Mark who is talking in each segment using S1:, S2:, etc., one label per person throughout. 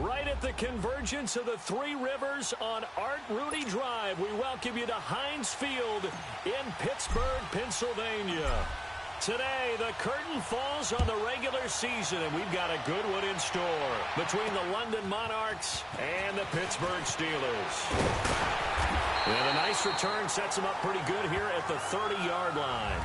S1: Right at the convergence of the Three Rivers on Art Rooney Drive, we welcome you to Heinz Field in Pittsburgh, Pennsylvania. Today, the curtain falls on the regular season, and we've got a good one in store between the London Monarchs and the Pittsburgh Steelers. And a nice return sets them up pretty good here at the 30-yard line.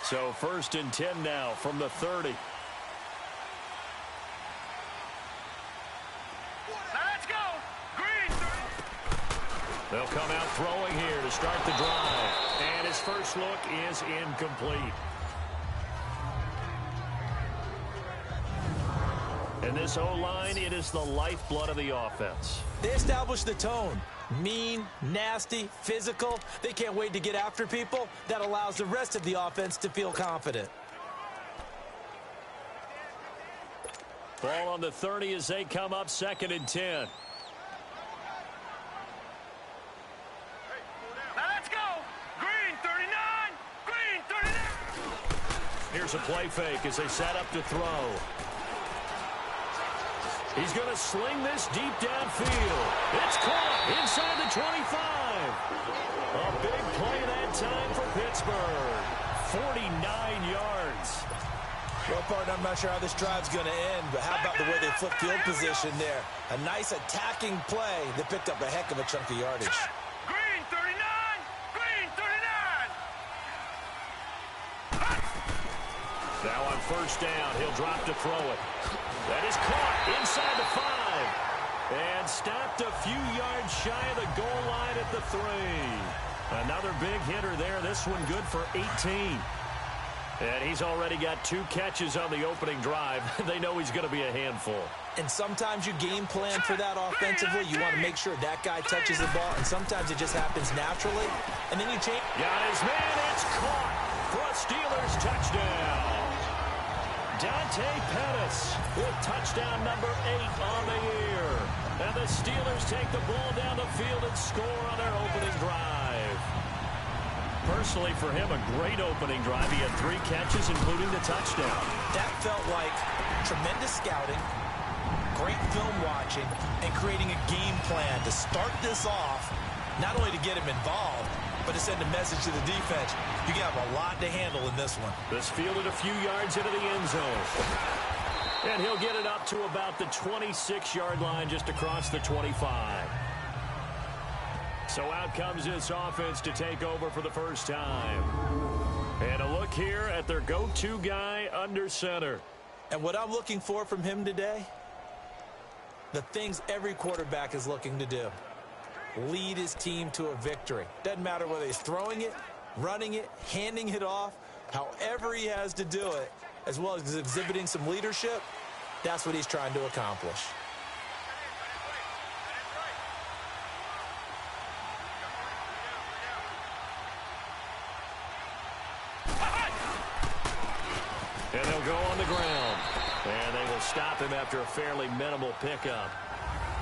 S1: So 1st and 10 now from the 30.
S2: Let's go. Green.
S1: They'll come out throwing here to start the drive. And his first look is incomplete. And this O-line, it is the lifeblood of the offense.
S3: They establish the tone. Mean, nasty, physical. They can't wait to get after people. That allows the rest of the offense to feel confident.
S1: Ball on the 30 as they come up 2nd and 10.
S2: Let's go. Green 39. Green 39.
S1: Here's a play fake as they set up to throw. He's going to sling this deep downfield. It's caught inside the 25. A big play that time for Pittsburgh. 49 yards.
S3: Well, partner, I'm not sure how this drive's going to end, but how about the way they flip field position there? A nice attacking play that picked up a heck of a chunk of yardage.
S2: Green 39. Green 39.
S1: Now on 1st down, he'll drop to throw it. That is caught inside the 5. And stopped a few yards shy of the goal line at the 3. Another big hitter there. This one good for 18. And he's already got 2 catches on the opening drive. They know he's going to be a handful.
S3: And sometimes you game plan for that offensively. You want to make sure that guy touches the ball, and sometimes it just happens naturally. And then you change.
S1: Got his man. It's caught for a Steelers touchdown. Dante Pettis with touchdown number 8 on the year. And the Steelers take the ball down the field and score on their opening drive. Personally, for him, a great opening drive. He had 3 catches, including the touchdown.
S3: That felt like tremendous scouting, great film watching, and creating a game plan to start this off, not only to get him involved, but to send a message to the defense. You have a lot to handle in this one.
S1: This fielded a few yards into the end zone. And he'll get it up to about the 26-yard line, just across the 25. So out comes this offense to take over for the first time. And a look here at their go-to guy under center.
S3: And what I'm looking for from him today, the things every quarterback is looking to do. Lead his team to a victory. Doesn't matter whether he's throwing it, running it, handing it off, however he has to do it, as well as exhibiting some leadership, that's what he's trying to accomplish.
S1: And they'll go on the ground. And they will stop him after a fairly minimal pickup.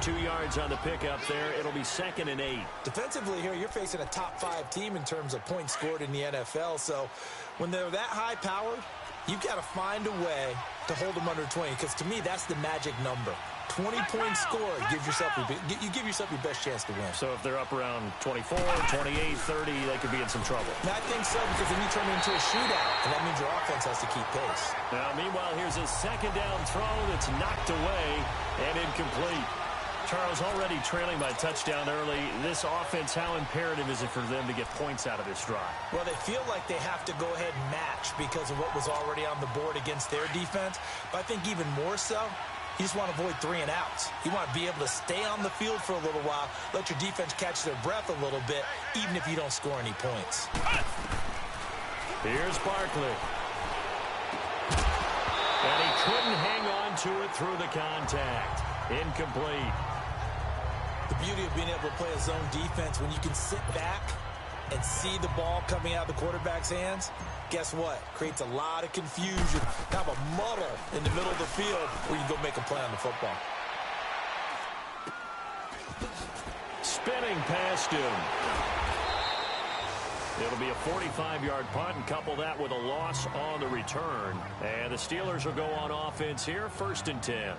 S1: 2 yards on the pickup there. It'll be 2nd and 8.
S3: Defensively here, you're facing a top 5 team in terms of points scored in the NFL. So when they're that high-powered, you've got to find a way to hold them under 20. Because to me, that's the magic number. 20 points scored, you give yourself your best chance to win.
S1: So if they're up around 24, 28, 30, they could be in some trouble.
S3: And I think so, because then you turn it into a shootout, and that means your offense has to keep pace.
S1: Now, meanwhile, here's a 2nd down throw that's knocked away and incomplete. Charles, already trailing by touchdown early. This offense, how imperative is it for them to get points out of this drive?
S3: Well, they feel like they have to go ahead and match because of what was already on the board against their defense. But I think even more so, you just want to avoid 3 and outs. You want to be able to stay on the field for a little while, let your defense catch their breath a little bit, even if you don't score any points.
S1: Here's Barkley. And he couldn't hang on to it through the contact. Incomplete.
S3: The beauty of being able to play a zone defense when you can sit back and see the ball coming out of the quarterback's hands, guess what? Creates a lot of confusion, kind of a muddle in the middle of the field where you go make a play on the football.
S1: Spinning past him. It'll be a 45-yard punt, and couple that with a loss on the return. And the Steelers will go on offense here, 1st and 10.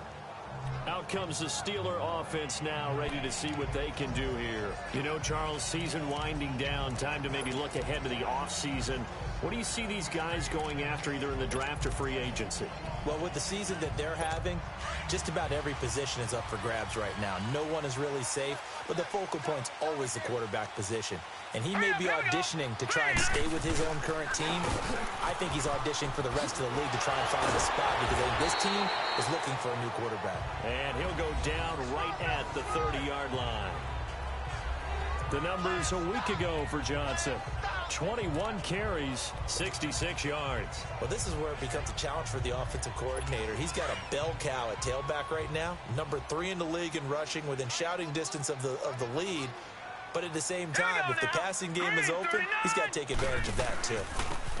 S1: Out comes the Steeler offense now, ready to see what they can do here. You know, Charles, season winding down, time to maybe look ahead to the offseason. What do you see these guys going after either in the draft or free agency?
S3: Well, with the season that they're having, just about every position is up for grabs right now. No one is really safe, but the focal point's always the quarterback position. And he may be auditioning to try and stay with his own current team. I think he's auditioning for the rest of the league to try and find a spot because I think this team is looking for a new quarterback.
S1: And he'll go down right at the 30-yard line. The numbers a week ago for Johnson. 21 carries, 66 yards.
S3: Well, this is where it becomes a challenge for the offensive coordinator. He's got a bell cow at tailback right now. Number 3 in the league in rushing, within shouting distance of the lead. But at the same time, if the passing game is open, he's got to take advantage of that too.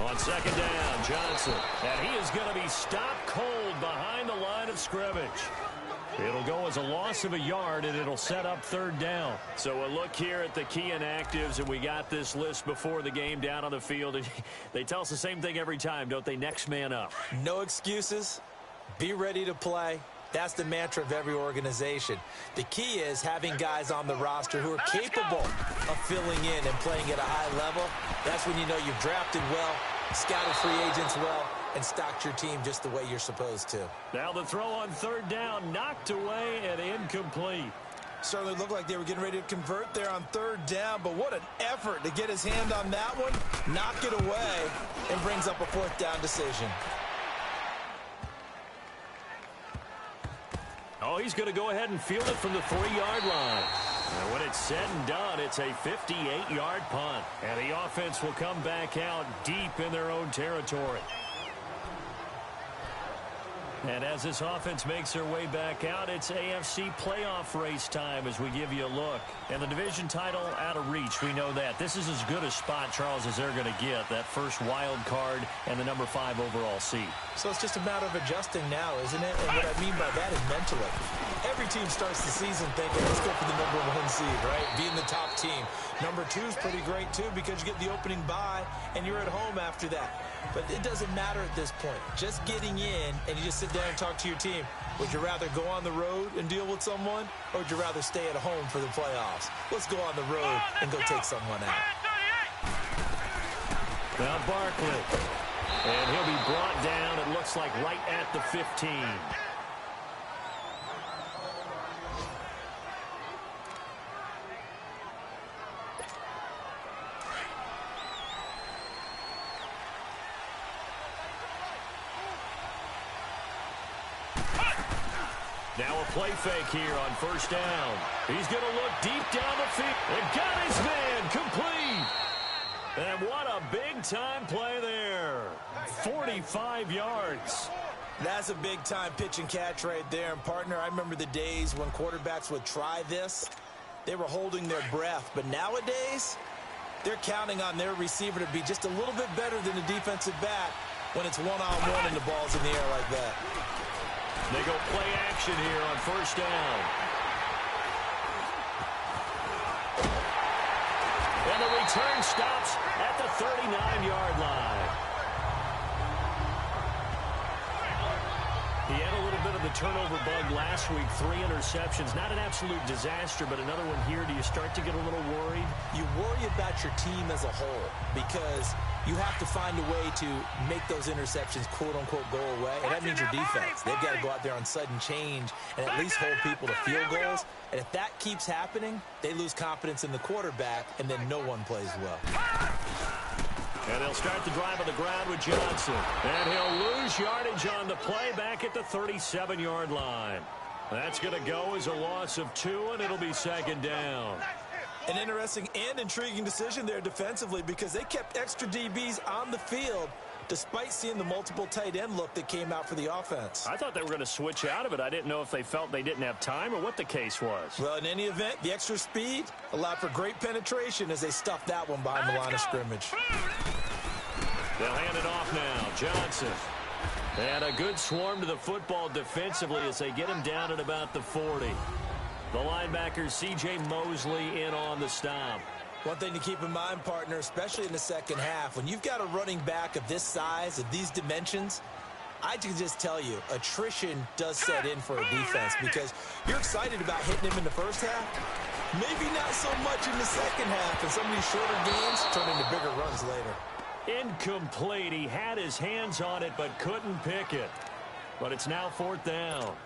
S1: On 2nd down, Johnson. And he is going to be stopped cold behind the line of scrimmage. It'll go as a loss of a yard, and it'll set up 3rd down. So a look here at the key inactives, and we got this list before the game down on the field. And they tell us the same thing every time, don't they? Next man up.
S3: No excuses. Be ready to play. That's the mantra of every organization. The key is having guys on the roster who are capable of filling in and playing at a high level. That's when you know you've drafted well, scouted free agents well, and stocked your team just the way you're supposed to.
S1: Now the throw on 3rd down, knocked away and incomplete.
S3: Certainly looked like they were getting ready to convert there on 3rd down, but what an effort to get his hand on that one, knock it away, and brings up a 4th down decision.
S1: Oh, he's going to go ahead and field it from the 3-yard line. And when it's said and done, it's a 58-yard punt. And the offense will come back out deep in their own territory. And as this offense makes their way back out, it's AFC playoff race time as we give you a look. And the division title out of reach, we know that. This is as good a spot, Charles, as they're going to get. That first wild card and the number 5 overall seed.
S3: So it's just a matter of adjusting now, isn't it? And what I mean by that is mentally. Every team starts the season thinking, let's go for the number 1 seed, right? Being the top team. Number 2 is pretty great, too, because you get the opening bye, and you're at home after that. But it doesn't matter at this point. Just getting in, and you just sit down and talk to your team. Would you rather go on the road and deal with someone, or would you rather stay at home for the playoffs? Let's go on the road and go take someone out.
S1: Now Barkley. And he'll be brought down, it looks like, right at the 15. Now a play fake here on 1st down. He's going to look deep down the field. And got his man complete. And what a big-time play there. 45 yards.
S3: That's a big-time pitch and catch right there. And, partner, I remember the days when quarterbacks would try this. They were holding their breath. But nowadays, they're counting on their receiver to be just a little bit better than the defensive back when it's one-on-one and the ball's in the air like that.
S1: They go play action here on 1st down. And the return stops at the 39-yard line. He had a little bit of the turnover bug last week, 3 interceptions. Not an absolute disaster, but another one here. Do you start to get a little worried?
S3: You worry about your team as a whole because you have to find a way to make those interceptions, quote-unquote, go away. And that means your defense. They've got to go out there on sudden change and at least hold people to field goals. And if that keeps happening, they lose confidence in the quarterback, and then no one plays well.
S1: And they'll start the drive on the ground with Johnson. And he'll lose yardage on the play back at the 37-yard line. That's going to go as a loss of 2, and it'll be 2nd down.
S3: An interesting and intriguing decision there defensively because they kept extra DBs on the field, despite seeing the multiple tight end look that came out for the offense.
S1: I thought they were going to switch out of it. I didn't know if they felt they didn't have time or what the case was.
S3: Well, in any event, the extra speed allowed for great penetration as they stuffed that one behind the line of scrimmage.
S1: They'll hand it off now. Johnson. And a good swarm to the football defensively as they get him down at about the 40. The linebacker, C.J. Mosley, in on the stop.
S3: One thing to keep in mind, partner, especially in the second half, when you've got a running back of this size, of these dimensions, I can just tell you, attrition does set in for a defense because you're excited about hitting him in the first half. Maybe not so much in the second half, and some of these shorter gains turn into bigger runs later.
S1: Incomplete. He had his hands on it but couldn't pick it. But it's now 4th down.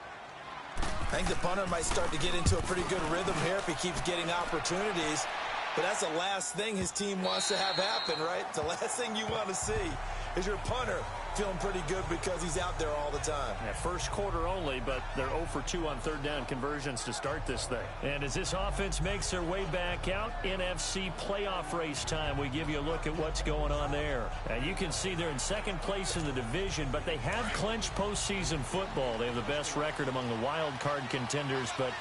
S3: I think the punter might start to get into a pretty good rhythm here if he keeps getting opportunities. But that's the last thing his team wants to have happen, right? The last thing you want to see is your punter feeling pretty good because he's out there all the time.
S1: Yeah, first quarter only, but they're 0 for 2 on third down conversions to start this thing. And as this offense makes their way back out, NFC playoff race time, we give you a look at what's going on there. And you can see they're in second place in the division, but they have clinched postseason football. They have the best record among the wild card contenders, but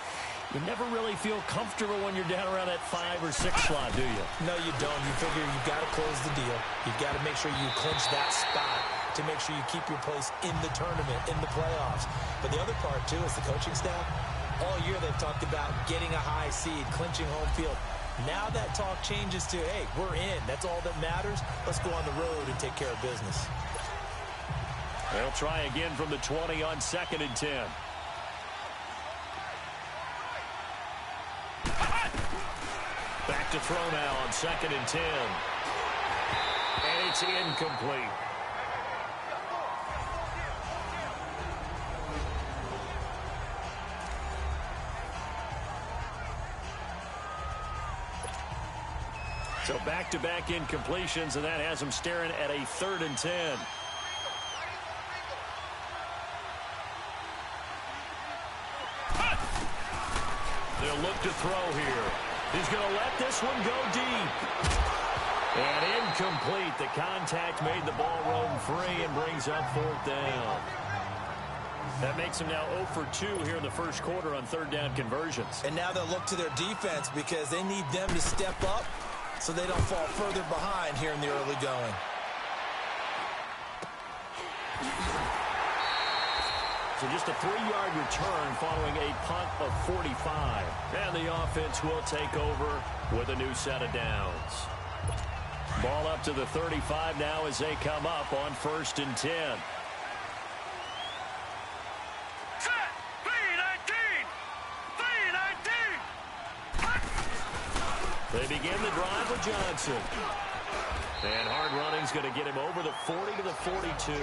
S1: you never really feel comfortable when you're down around that 5 or 6 slot, do you?
S3: No, you don't. You figure you've got to close the deal. You've got to make sure you clinch that spot to make sure you keep your place in the tournament, in the playoffs. But the other part, too, is the coaching staff. All year they've talked about getting a high seed, clinching home field. Now that talk changes to, hey, we're in. That's all that matters. Let's go on the road and take care of business.
S1: They'll try again from the 20 on 2nd and 10. Back to throw now on 2nd and 10. And it's incomplete. So back-to-back incompletions, and that has them staring at a 3rd and 10. They'll look to throw here. He's going to let this one go deep. And incomplete. The contact made the ball roam free and brings up 4th down. That makes him now 0 for 2 here in the first quarter on third down conversions.
S3: And now they'll look to their defense because they need them to step up so they don't fall further behind here in the early going.
S1: So just a 3-yard return following a punt of 45. And the offense will take over with a new set of downs. Ball up to the 35 now as they come up on 1st and 10.
S2: Set! 3-19! 3-19!
S1: They begin the drive with Johnson. And hard running's going to get him over the 40 to the 42.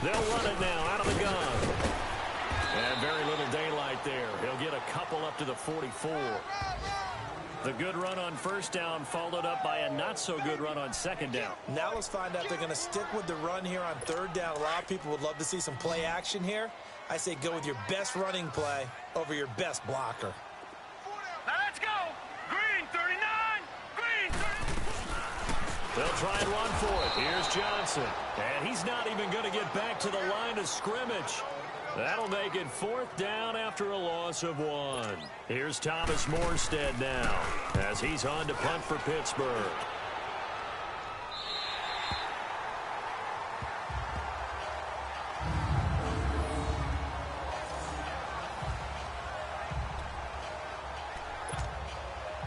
S1: They'll run it now out of the gun. And very little daylight there. He'll get a couple up to the 44. The good run on 1st down followed up by a not-so-good run on 2nd down.
S3: Now let's find out if they're going to stick with the run here on 3rd down. A lot of people would love to see some play action here. I say go with your best running play over your best blocker.
S2: Now let's go! Green 39! Green 30!
S1: They'll try and run for it. Here's Johnson. And he's not even going to get back to the line of scrimmage. That'll make it 4th down after a loss of 1. Here's Thomas Morstead now as he's on to punt for Pittsburgh.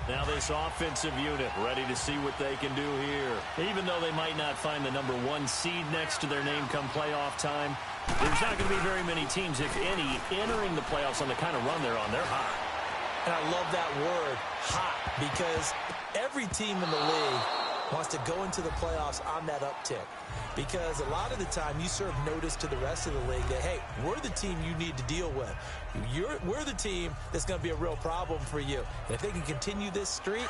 S1: Now this offensive unit ready to see what they can do here. Even though they might not find the number 1 seed next to their name come playoff time, there's not going to be very many teams, if any, entering the playoffs on the kind of run they're on. They're hot.
S3: And I love that word, hot, because every team in the league wants to go into the playoffs on that uptick. Because a lot of the time you serve notice to the rest of the league that, hey, we're the team you need to deal with. We're the team that's going to be a real problem for you. And if they can continue this streak,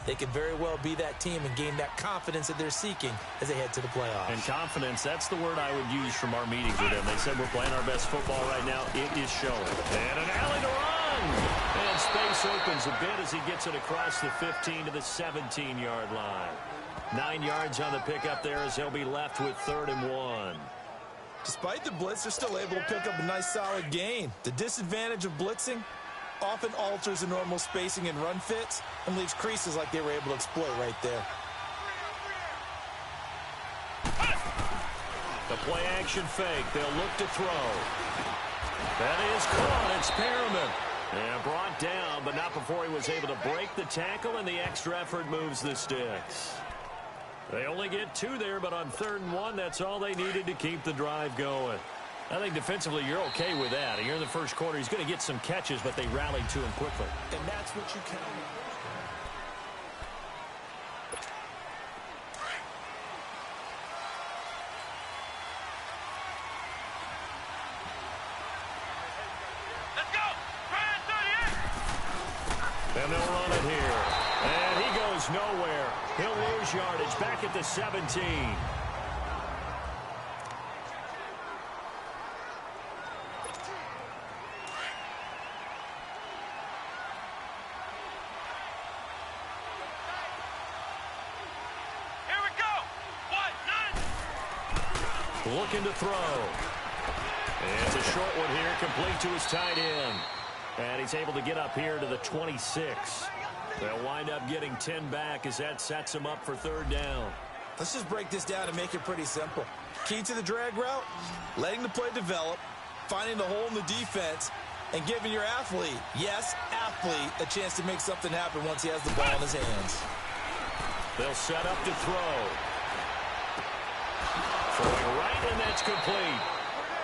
S3: they could very well be that team and gain that confidence that they're seeking as they head to the playoffs.
S1: And confidence, that's the word I would use from our meetings with them. They said we're playing our best football right now. It is showing. And an alley to run. And space opens a bit as he gets it across the 15 to the 17-yard line. 9 yards on the pickup there as he'll be left with 3rd and 1.
S3: Despite the blitz, they're still able to pick up a nice solid gain. The disadvantage of blitzing often alters the normal spacing and run fits and leaves creases like they were able to exploit right there.
S1: The play action fake. They'll look to throw. That is caught. It's Perriman. And brought down, but not before he was able to break the tackle, and the extra effort moves the sticks. They only get 2 there, but on 3rd and 1, that's all they needed to keep the drive going. I think defensively you're okay with that. You're in the first quarter. He's going to get some catches, but they rallied to him quickly.
S3: And that's what you count on.
S2: Let's go! Try 38!
S1: And they'll run it here. And he goes nowhere. He'll lose yardage back at the 17.
S2: Here we go! What? None!
S1: Looking to throw. And it's a short one here, complete to his tight end. And he's able to get up here to the 26. They'll wind up getting 10 back as that sets him up for 3rd down.
S3: Let's just break this down and make it pretty simple. Key to the drag route, letting the play develop, finding the hole in the defense, and giving your athlete, yes, athlete, a chance to make something happen once he has the ball in his hands.
S1: They'll set up to throw. Throwing right, and that's complete.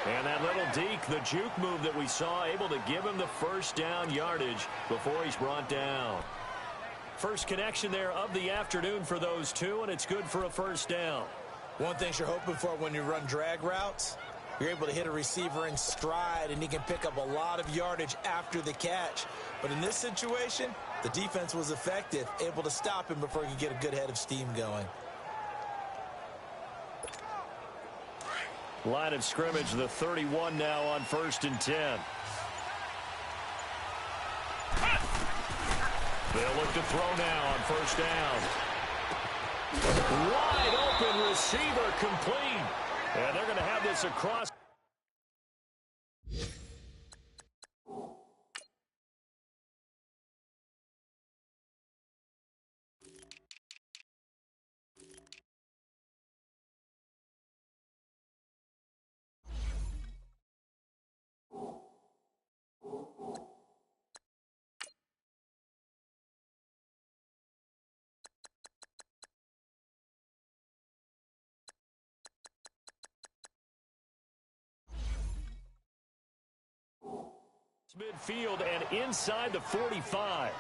S1: And that little deke, the juke move that we saw, able to give him the 1st down yardage before he's brought down. First connection there of the afternoon for those two, and it's good for a 1st down.
S3: One thing you're hoping for when you run drag routes, you're able to hit a receiver in stride, and he can pick up a lot of yardage after the catch. But in this situation, the defense was effective, able to stop him before he could get a good head of steam going.
S1: Line of scrimmage, the 31 now on 1st and 10. They'll look to throw now on 1st down. Wide open receiver complete. And they're going to have this across. Midfield and inside the 45.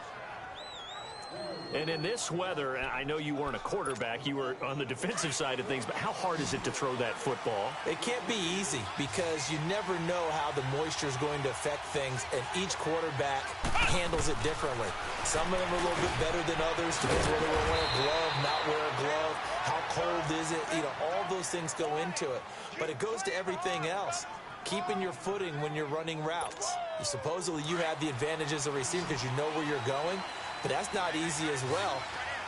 S1: And in this weather, I know you weren't a quarterback, you were on the defensive side of things, but how hard is it to throw that football?
S3: It can't be easy because you never know how the moisture is going to affect things, and each quarterback handles it differently. Some of them are a little bit better than others, depends whether they wear a glove, not wear a glove, how cold is it, all those things go into it. But it goes to everything else. Keeping your footing when you're running routes. Supposedly you have the advantage as a receiver because you know where you're going, but that's not easy as well.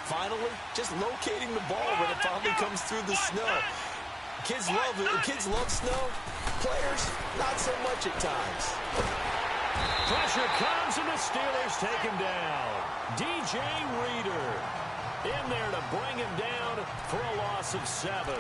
S3: Finally, just locating the ball when it finally comes through the snow. Kids love it. Kids love snow. Players, not so much at times.
S1: Pressure comes, and the Steelers take him down. DJ Reader in there to bring him down for a loss of 7.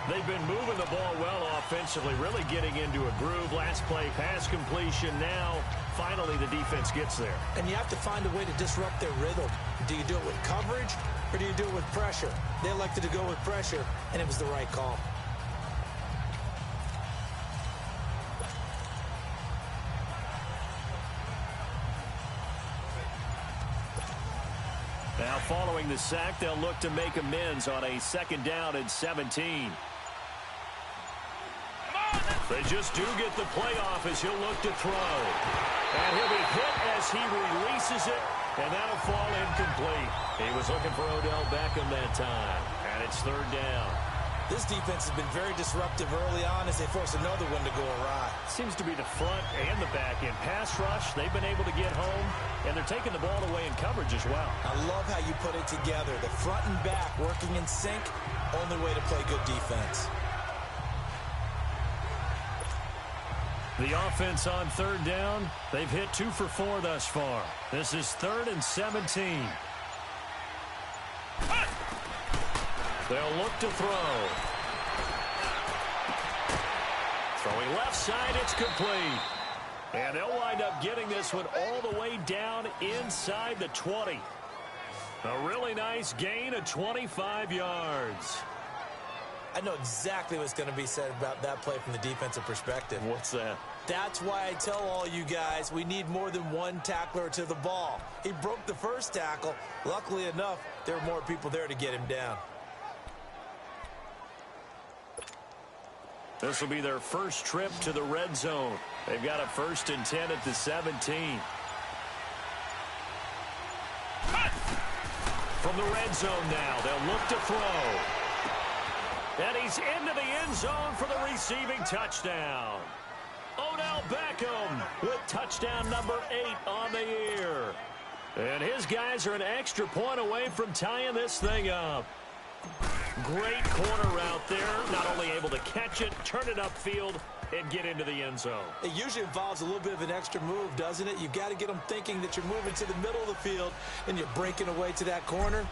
S1: They've been moving the ball well offensively, really getting into a groove. Last play, pass completion. Now, finally, the defense gets there.
S3: And you have to find a way to disrupt their rhythm. Do you do it with coverage, or do you do it with pressure? They elected to go with pressure, and it was the right call.
S1: Now, following the sack, they'll look to make amends on a 2nd down and 17. They just do get the playoff as he'll look to throw. And he'll be hit as he releases it. And that'll fall incomplete. He was looking for Odell Beckham that time. And it's third down.
S3: This defense has been very disruptive early on as they force another one to go awry.
S1: Seems to be the front and the back end. Pass rush, they've been able to get home, and they're taking the ball away in coverage as well.
S3: I love how you put it together. The front and back working in sync, only way to play good defense.
S1: The offense on third down, they've hit 2 for 4 thus far. This is 3rd and 17. They'll look to throw. Throwing left side, it's complete. And they'll wind up getting this one all the way down inside the 20. A really nice gain of 25 yards.
S3: I know exactly what's going to be said about that play from the defensive perspective.
S1: What's that?
S3: That's why I tell all you guys we need more than one tackler to the ball. He broke the first tackle. Luckily enough, there were more people there to get him down.
S1: This will be their first trip to the red zone. They've got a 1st and 10 at the 17. From the red zone now, they'll look to throw. And he's into the end zone for the receiving touchdown. Odell Beckham with touchdown number 8 on the year. And his guys are an extra point away from tying this thing up. Great corner route there. Not only able to catch it, turn it upfield, and get into the end zone.
S3: It usually involves a little bit of an extra move, doesn't it? You've got to get them thinking that you're moving to the middle of the field and you're breaking away to that corner.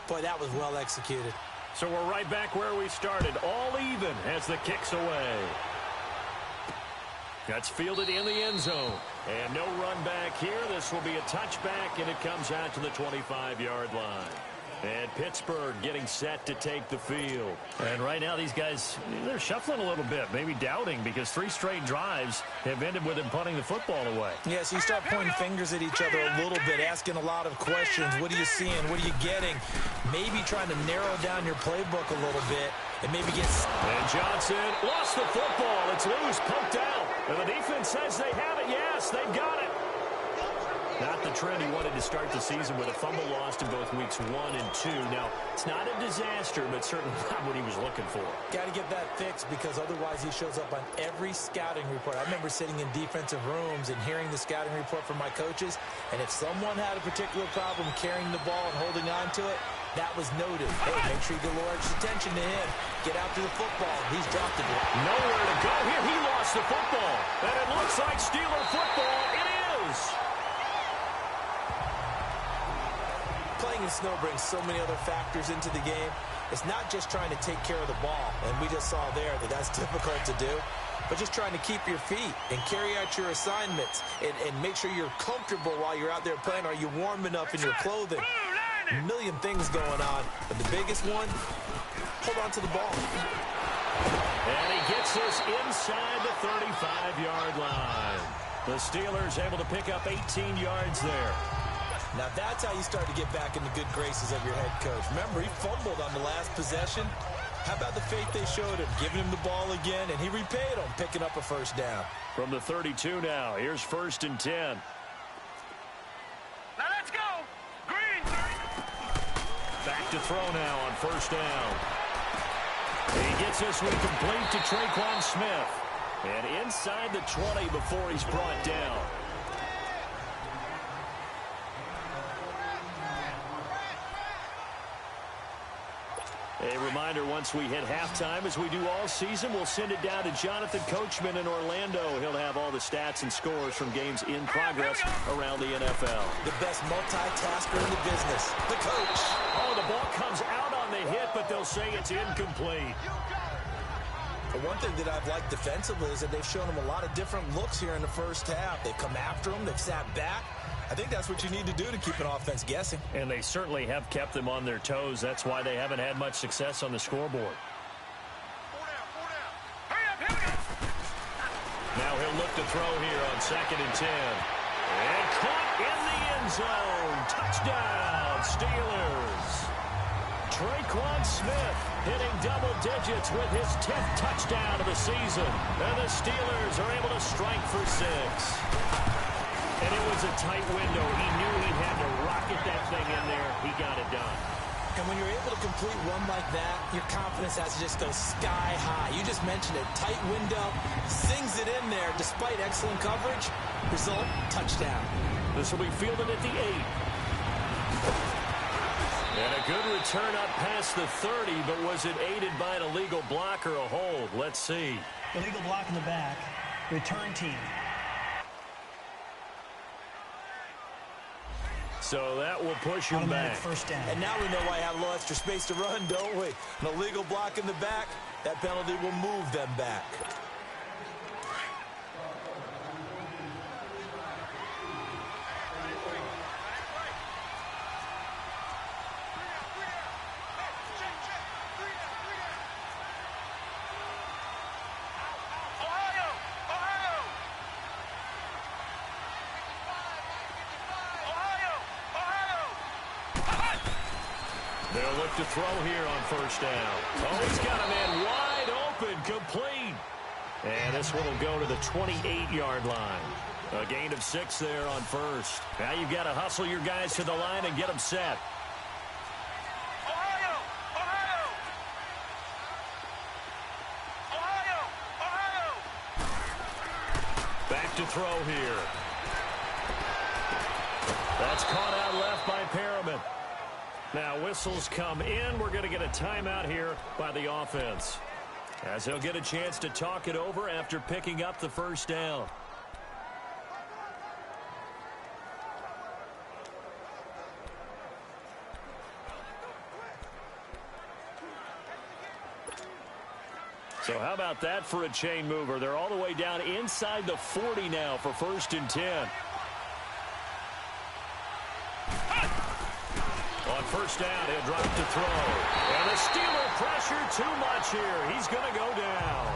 S3: Boy, that was well executed.
S1: So we're right back where we started, all even as the kick's away. That's fielded in the end zone. And no run back here. This will be a touchback, and it comes out to the 25-yard line. And Pittsburgh getting set to take the field. And right now these guys, they're shuffling a little bit, maybe doubting, because 3 straight drives have ended with them punting the football away.
S3: Yeah, so you start pointing fingers at each other a little bit, asking a lot of questions. What are you seeing? What are you getting? Maybe trying to narrow down your playbook a little bit and maybe get...
S1: And Johnson lost the football. It's loose, poked out. And the defense says they have it. Yes, they've got it. Not the trend he wanted to start the season with a fumble lost in both weeks 1 and 2. Now, it's not a disaster, but certainly not what he was looking for.
S3: Got to get that fixed because otherwise he shows up on every scouting report. I remember sitting in defensive rooms and hearing the scouting report from my coaches, and if someone had a particular problem carrying the ball and holding on to it, that was noted. Hey, make sure you get large attention to him. Get out to the football. He's dropped it.
S1: Nowhere to go here. He lost the football. And it looks like Steeler football. It is.
S3: Playing in snow brings so many other factors into the game. It's not just trying to take care of the ball, and we just saw there that that's difficult to do, but just trying to keep your feet and carry out your assignments and make sure you're comfortable while you're out there playing. Are you warm enough in your clothing? A million things going on, but the biggest one, hold on to the ball.
S1: And he gets this inside the 35-yard line. The Steelers able to pick up 18 yards there.
S3: Now that's how you start to get back in the good graces of your head coach. Remember, he fumbled on the last possession. How about the faith they showed him, giving him the ball again, and he repaid them, picking up a first down.
S1: From the 32 now, here's 1st and 10.
S2: Now let's go. Green.
S1: Back to throw now on 1st down. He gets this one complete to Traquan Smith. And inside the 20 before he's brought down. A reminder, once we hit halftime, as we do all season, we'll send it down to Jonathan Coachman in Orlando. He'll have all the stats and scores from games in progress around the NFL.
S3: The best multitasker in the business, the coach.
S1: Oh, the ball comes out on the hit, but they'll say it's incomplete.
S3: The one thing that I've liked defensively is that they've shown him a lot of different looks here in the first half. They've come after him. They've sat back. I think that's what you need to do to keep an offense guessing.
S1: And they certainly have kept them on their toes. That's why they haven't had much success on the scoreboard. Now he'll look to throw here on 2nd and 10. And caught in the end zone. Touchdown, Steelers. Traquan Smith hitting double digits with his 10th touchdown of the season. And the Steelers are able to strike for 6. And it was a tight window. He knew he had to rocket that thing in there. He got it done.
S3: And when you're able to complete one like that, your confidence has to just go sky high. You just mentioned it. Tight window, sings it in there despite excellent coverage. Result, touchdown.
S1: This will be fielded at the 8. And a good return up past the 30, but was it aided by an illegal block or a hold? Let's see.
S4: Illegal block in the back. Return team.
S1: So that will push him back.
S4: First down.
S3: And now we know why I have a little extra space to run, don't we? An illegal block in the back, that penalty will move them back.
S1: They'll look to throw here on first down. Oh, he's got a man wide open, complete. And this one will go to the 28-yard line. A gain of 6 there on first. Now you've got to hustle your guys to the line and get them set.
S2: Ohio! Ohio! Ohio! Ohio!
S1: Back to throw here. That's caught out left by Perriman. Now whistles come in. We're going to get a timeout here by the offense, as they'll get a chance to talk it over after picking up the first down. So how about that for a chain mover? They're all the way down inside the 40 now for 1st and 10. On first down, he'll drop to throw. And the Steeler pressure too much here. He's going to go down.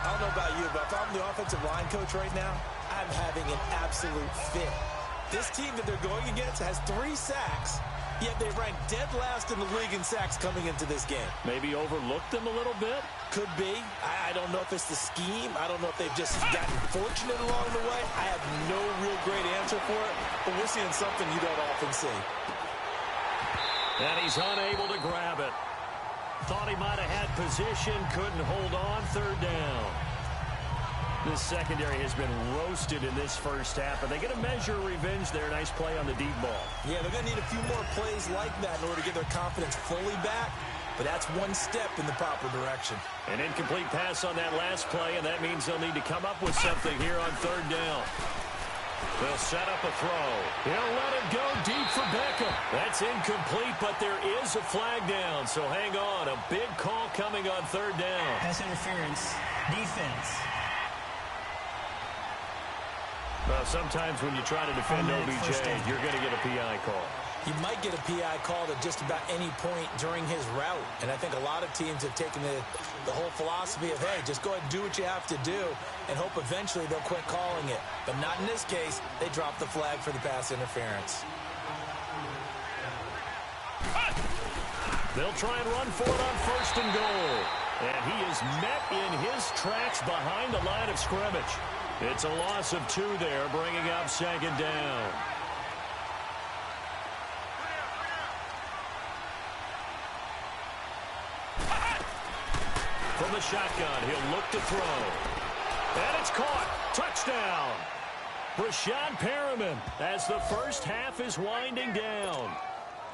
S3: I don't know about you, but if I'm the offensive line coach right now, I'm having an absolute fit. This team that they're going against has 3 sacks, yet they rank dead last in the league in sacks coming into this game.
S1: Maybe overlooked them a little bit?
S3: Could be. I don't know if it's the scheme. I don't know if they've just gotten fortunate along the way. I have no real great answer for it, but we're seeing something you don't often see.
S1: And he's unable to grab it. Thought he might have had position, couldn't hold on. 3rd down. This secondary has been roasted in this first half, and they get a measure of revenge there. Nice play on the deep ball.
S3: Yeah, they're going to need a few more plays like that in order to get their confidence fully back, but that's one step in the proper direction.
S1: An incomplete pass on that last play, and that means they'll need to come up with something here on 3rd down. They'll set up a throw. He'll let it go deep for Beckham. That's incomplete, but there is a flag down, so hang on. A big call coming on 3rd down.
S4: Pass interference. Defense.
S1: Sometimes when you try to defend OBJ, you're going to get a PI call.
S3: You might get a PI called at just about any point during his route. And I think a lot of teams have taken the whole philosophy of, hey, just go ahead and do what you have to do and hope eventually they'll quit calling it. But not in this case. They dropped the flag for the pass interference.
S1: They'll try and run for it on 1st and goal. And he is met in his tracks behind the line of scrimmage. It's a loss of 2 there, bringing up 2nd down. From the shotgun, he'll look to throw. And it's caught. Touchdown. Brashad Perriman as the first half is winding down.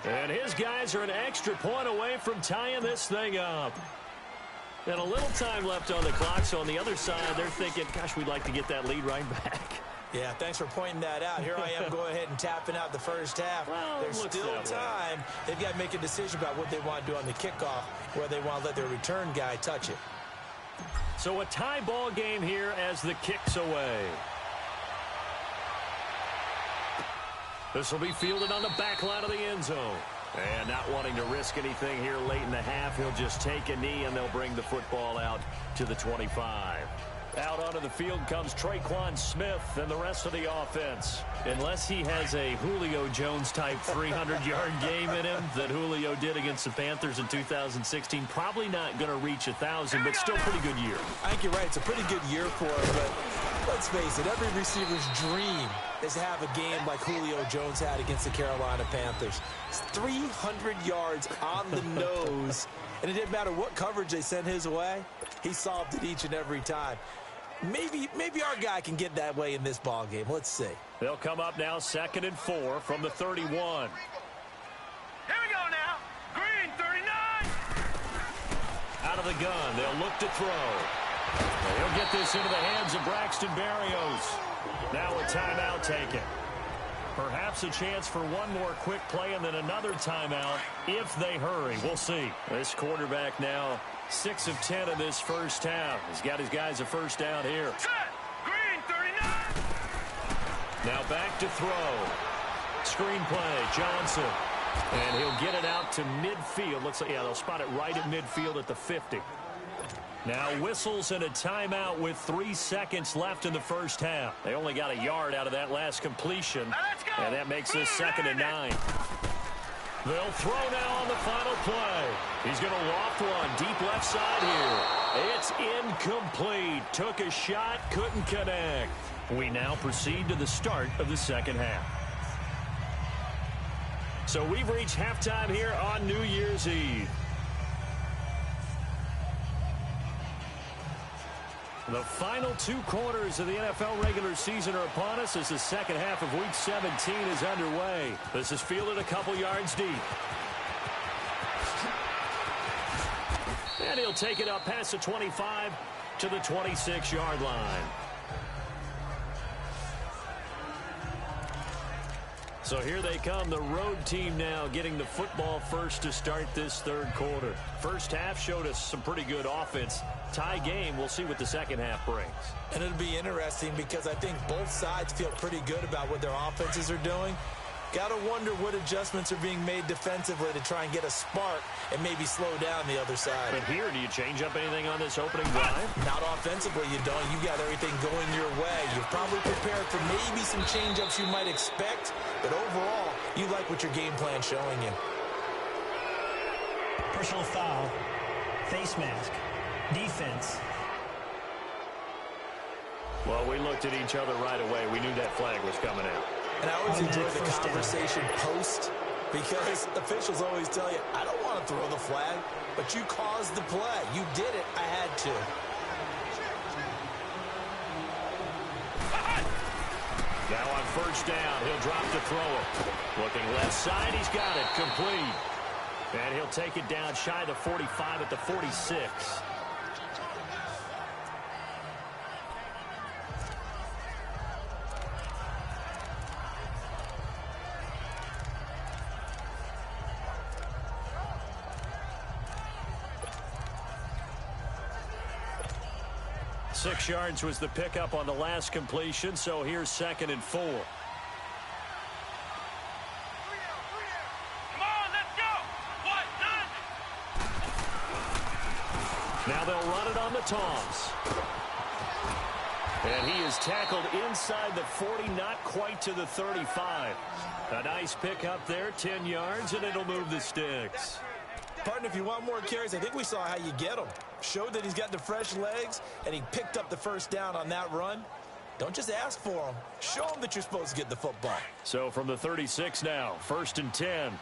S1: And his guys are an extra point away from tying this thing up. And a little time left on the clock, so on the other side, they're thinking, gosh, we'd like to get that lead right back.
S3: Yeah, thanks for pointing that out. Here I am going ahead and tapping out the first half.
S1: Well,
S3: there's still time. They've got to make a decision about what they want to do on the kickoff, where they want to let their return guy touch it.
S1: So a tie ball game here as the kick's away. This will be fielded on the back line of the end zone. And not wanting to risk anything here late in the half, he'll just take a knee, and they'll bring the football out to the 25. Out onto the field comes Traquan Smith and the rest of the offense. Unless he has a Julio Jones-type 300-yard game in him that Julio did against the Panthers in 2016, probably not going to reach 1,000, but still pretty good year.
S3: I think you're right. It's a pretty good year for him, but let's face it, every receiver's dream is to have a game like Julio Jones had against the Carolina Panthers. It's 300 yards on the nose, and it didn't matter what coverage they sent his way. He solved it each and every time. Maybe our guy can get that way in this ball game. Let's see.
S1: They'll come up now 2nd and 4 from the 31.
S2: Here we go now. Green, 39.
S1: Out of the gun, they'll look to throw. He'll get this into the hands of Braxton Berrios. Now a timeout taken. Perhaps a chance for one more quick play and then another timeout if they hurry. We'll see. This quarterback now 6 of 10 in this first half. He's got his guys a first down here.
S2: Set. Green, 39.
S1: Now back to throw. Screen play, Johnson. And he'll get it out to midfield. Looks like, yeah, they'll spot it right at midfield at the 50. Now whistles and a timeout with 3 seconds left in the first half. They only got a yard out of that last completion. And that makes this 2nd and 9. They'll throw now on the final play. He's going to loft one deep left side here. It's incomplete. Took a shot, couldn't connect. We now proceed to the start of the second half. So we've reached halftime here on New Year's Eve. The final 2 quarters of the NFL regular season are upon us as the second half of Week 17 is underway. This is fielded a couple yards deep. And he'll take it up past the 25 to the 26-yard line. So here they come, the road team now getting the football first to start this third quarter. First half showed us some pretty good offense. Tie game, we'll see what the second half brings.
S3: And it'll be interesting because I think both sides feel pretty good about what their offenses are doing. Got to wonder what adjustments are being made defensively to try and get a spark and maybe slow down the other side.
S1: But here, do you change up anything on this opening drive?
S3: Not offensively, you don't. You got everything going your way. You've probably prepared for maybe some change-ups you might expect, but overall, you like what your game plan's showing you.
S4: Personal foul, face mask, defense.
S1: Well, we looked at each other right away. We knew that flag was coming out.
S3: And I always enjoy the conversation post because officials always tell you, I don't want to throw the flag, but you caused the play. You did it. I had to.
S1: Now on first down, he'll drop to throw it. Looking left side, he's got it. Complete. And he'll take it down shy of the 45 at the 46. Six yards was the pickup on the last completion, so here's 2nd and 4.
S2: Come on, let's go. What? None.
S1: Now they'll run it on the toss. And he is tackled inside the 40, not quite to the 35. A nice pickup there, 10 yards, and it'll move the sticks.
S3: Partner, if you want more carries, I think we saw how you get them. Showed that he's got the fresh legs, and he picked up the first down on that run. Don't just ask for them. Show them that you're supposed to get the football.
S1: So from the 36 now, 1st and 10.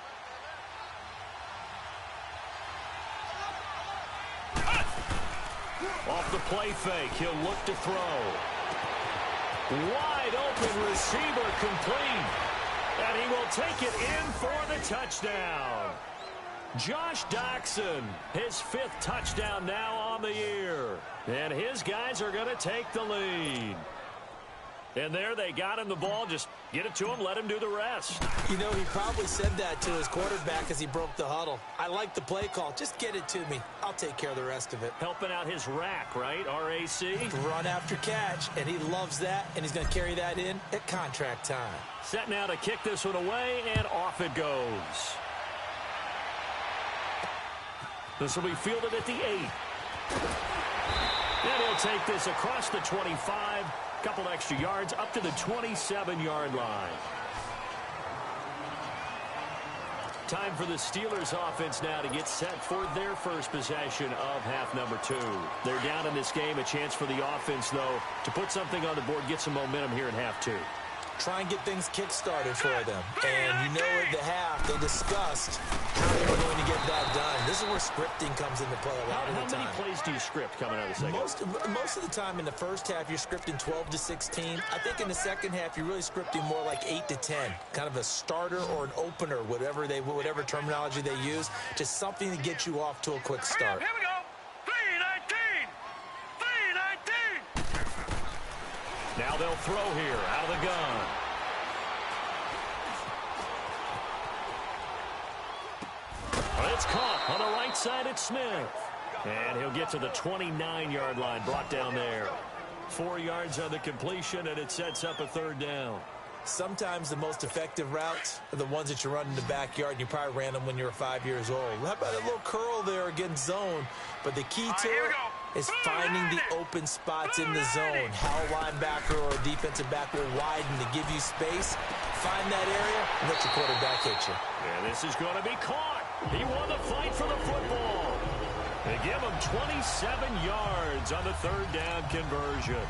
S1: Off the play fake, he'll look to throw. Wide open receiver complete. And he will take it in for the touchdown. Josh Doxson, his 5th touchdown now on the year. And his guys are going to take the lead. And there they got him the ball. Just get it to him, let him do the rest.
S3: You know, he probably said that to his quarterback as he broke the huddle. I like the play call. Just get it to me. I'll take care of the rest of it.
S1: Helping out his rack, right? R-A-C?
S3: Run after catch, and he loves that, and he's going to carry that in at contract time.
S1: Set now to kick this one away, and off it goes. This will be fielded at the 8. And he'll take this across the 25, a couple extra yards, up to the 27-yard line. Time for the Steelers offense now to get set for their first possession of half number 2. They're down in this game. A chance for the offense, though, to put something on the board, get some momentum here in half 2.
S3: Try and get things kick-started for them. And you know at the half, they discussed how they were going to get that done. This is where scripting comes into play a lot of the time.
S1: How many plays do you script coming out of the second?
S3: Most of the time in the first half, you're scripting 12 to 16. I think in the second half, you're really scripting more like 8 to 10. Kind of a starter or an opener, whatever terminology they use. Just something to get you off to a quick start.
S2: Here we go. 3-19. 3-19.
S1: Now they'll throw here out of the gun. It's caught on the right side at Smith. And he'll get to the 29-yard line, brought down there. 4 yards on the completion, and it sets up a third down.
S3: Sometimes the most effective routes are the ones that you run in the backyard, and you probably ran them when you were 5 years old. How about a little curl there against zone? But the key to it is finding the open spots in the zone. How a linebacker or a defensive back will widen to give you space. Find that area and let your quarterback hit you.
S1: And this is going to be caught. He won the fight for the football. They give him 27 yards on the third down conversion.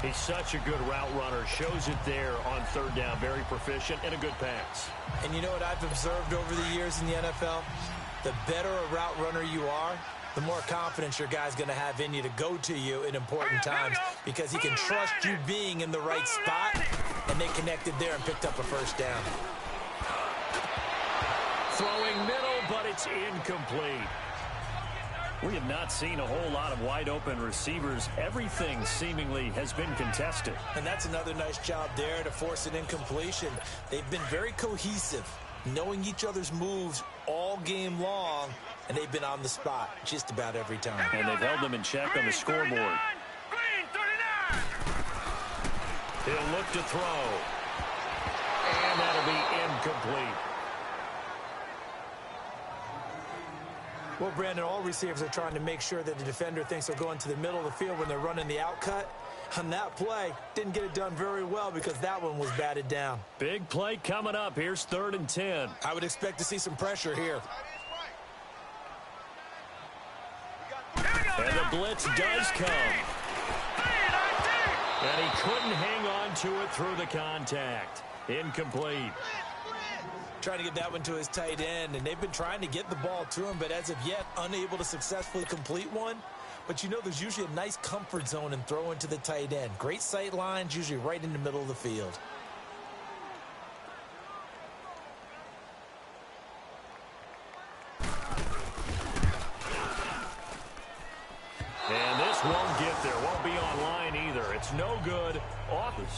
S1: He's such a good route runner. Shows it there on third down. Very proficient and a good pass.
S3: And you know what I've observed over the years in the NFL? The better a route runner you are, the more confidence your guy's going to have in you to go to you in important times because he can trust you being in the right spot, and they connected there and picked up a first down.
S1: Throwing middle, but it's incomplete. We have not seen a whole lot of wide-open receivers. Everything seemingly has been contested.
S3: And that's another nice job there to force an incompletion. They've been very cohesive, knowing each other's moves all game long, and they've been on the spot just about every time.
S1: And they've held them in check on the scoreboard.
S2: Green 39.
S1: He'll look to throw. And that'll be incomplete.
S3: Well, Brandon, all receivers are trying to make sure that the defender thinks they'll go into the middle of the field when they're running the outcut. On that play, didn't get it done very well because that one was batted down.
S1: Big play coming up. Here's 3rd and 10.
S3: I would expect to see some pressure here.
S1: And the blitz does come. And he couldn't hang on to it through the contact. Incomplete.
S3: Trying to get that one to his tight end, and they've been trying to get the ball to him, but as of yet, unable to successfully complete one. But you know there's usually a nice comfort zone in throwing to the tight end. Great sight lines, usually right in the middle of the field.
S1: And this won't get there. Won't be online either. It's no good. Office.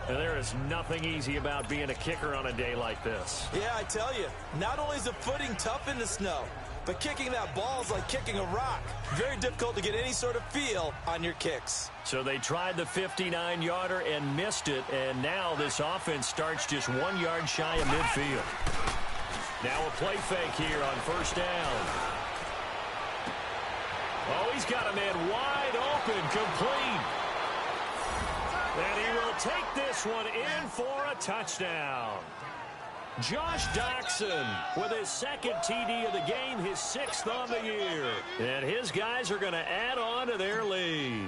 S1: And there is nothing easy about being a kicker on a day like this.
S3: Yeah, I tell you, not only is the footing tough in the snow, but kicking that ball is like kicking a rock. Very difficult to get any sort of feel on your kicks.
S1: So they tried the 59-yarder and missed it, and now this offense starts just 1 yard shy of midfield. Now a play fake here on first down. Oh, he's got a man wide open, complete. And he will take this one in for a touchdown. Josh Doxson with his 2nd TD of the game, his 6th on the year. And his guys are going to add on to their lead.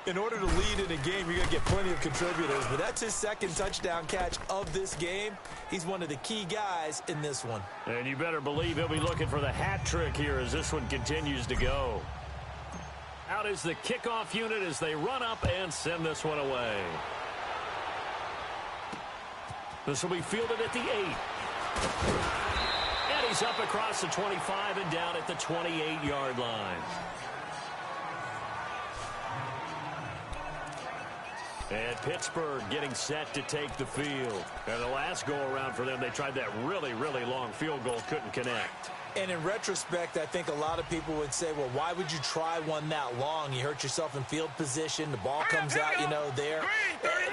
S3: In order to lead in a game, you're going to get plenty of contributors, but that's his 2nd touchdown catch of this game. He's one of the key guys in this one.
S1: And you better believe he'll be looking for the hat trick here as this one continues to go. Out is the kickoff unit as they run up and send this one away. This will be fielded at the 8. And he's up across the 25 and down at the 28-yard line. And Pittsburgh getting set to take the field. And the last go-around for them, they tried that really, really long field goal, couldn't connect.
S3: And in retrospect, I think a lot of people would say, well, why would you try one that long? You hurt yourself in field position. The ball comes out, there.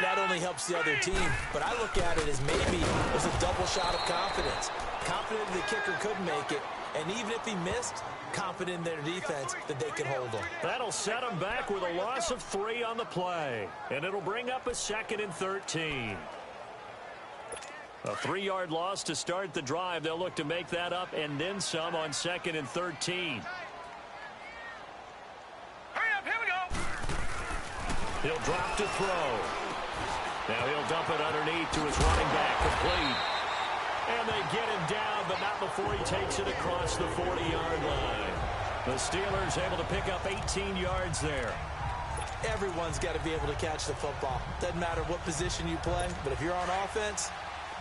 S3: That only helps the other team. But I look at it as maybe there's a double shot of confidence. Confident the kicker could make it, And even if he missed, confident in their defense that they could hold him.
S1: That'll set them back with a loss of 3 on the play. And it'll bring up a 2nd and 13. A 3-yard loss to start the drive. They'll look to make that up and then some on 2nd and 13.
S2: Hurry up, here we go.
S1: He'll drop to throw. Now he'll dump it underneath to his running back, complete. And they get him down, but not before he takes it across the 40-yard line. The Steelers able to pick up 18 yards there.
S3: Everyone's got to be able to catch the football. Doesn't matter what position you play, but if you're on offense,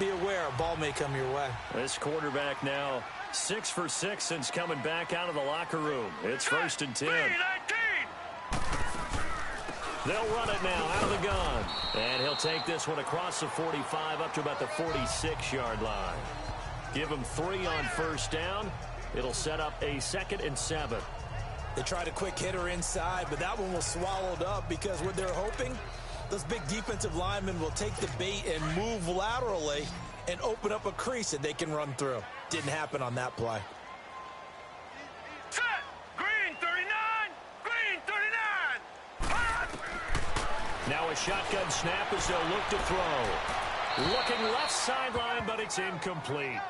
S3: be aware a ball may come your way.
S1: This quarterback now 6 for 6 since coming back out of the locker room. It's 1st and 10. They'll run it now out of the gun. And he'll take this one across the 45 up to about the 46-yard line. Give him 3 on 1st down. It'll set up a 2nd and 7.
S3: They tried a quick hitter inside, but that one was swallowed up because what they're hoping, those big defensive linemen will take the bait and move laterally and open up a crease that they can run through. Didn't happen on that play.
S2: Set. Green 39. Green 39. Hot.
S1: Now a shotgun snap as they'll look to throw. Looking left sideline, but it's incomplete.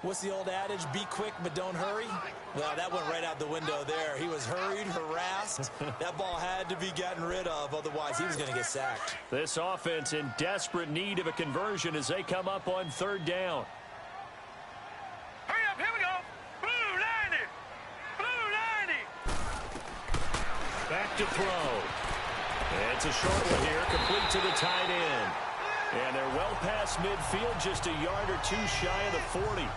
S3: What's the old adage? Be quick, but don't hurry. Well, that went right out the window there. He was hurried, harassed. That ball had to be gotten rid of, otherwise he was going to get sacked.
S1: This offense in desperate need of a conversion as they come up on 3rd down.
S2: Hurry up, here we go. Blue 90. Blue 90.
S1: Back to throw. It's a short one here, complete to the tight end. And they're well past midfield, just a yard or 2 shy of the 40.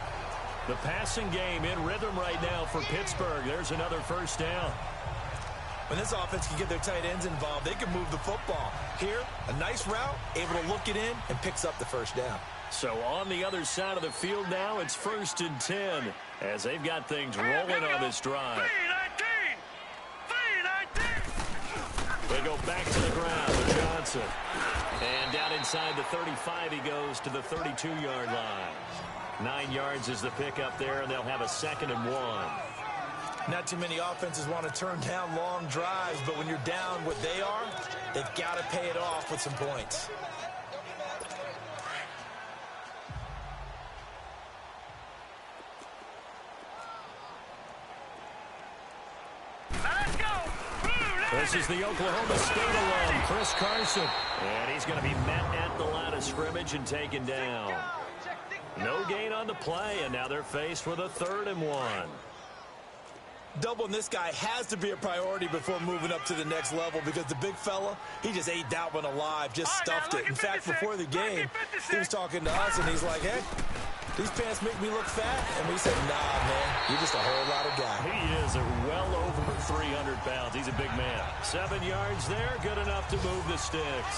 S1: The passing game in rhythm right now for Pittsburgh. There's another 1st down.
S3: When this offense can get their tight ends involved, they can move the football. Here, a nice route, able to look it in, and picks up the 1st down.
S1: So on the other side of the field now, it's 1st and 10 as they've got things rolling on this drive.
S2: 319.
S1: They go back to the ground with Johnson. And down inside the 35, he goes to the 32-yard line. 9 yards is the pickup there, and they'll have a 2nd and 1.
S3: Not too many offenses want to turn down long drives, but when you're down what they are, they've got to pay it off with some points.
S2: Let's go.
S1: This is the Oklahoma State alum, Chris Carson. And he's going to be met at the line of scrimmage and taken down. No gain on the play, and now they're faced with a 3rd and 1.
S3: Doubling this guy has to be a priority before moving up to the next level because the big fella, he just ate that one alive, just stuffed it. In fact, before the game, he was talking to us, and he's like, hey, these pants make me look fat. And we said, nah, man, you're just a whole lot of guy.
S1: He is well over 300 pounds. He's a big man. 7 yards there, good enough to move the sticks.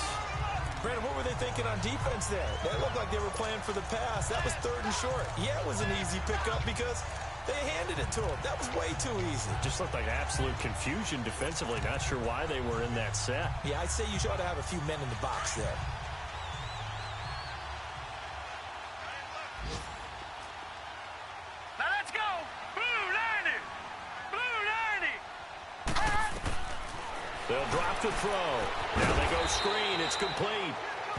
S3: Brandon, what were they thinking on defense there? That looked like they were playing for the pass. That was 3rd and short. Yeah, it was an easy pickup because they handed it to him. That was way too easy.
S1: Just looked like absolute confusion defensively. Not sure why they were in that set.
S3: Yeah, I'd say you ought to have a few men in the box there.
S2: Now let's go. Blue 90. Blue 90.
S1: They'll drop the throw. Now they go screen. It's complete.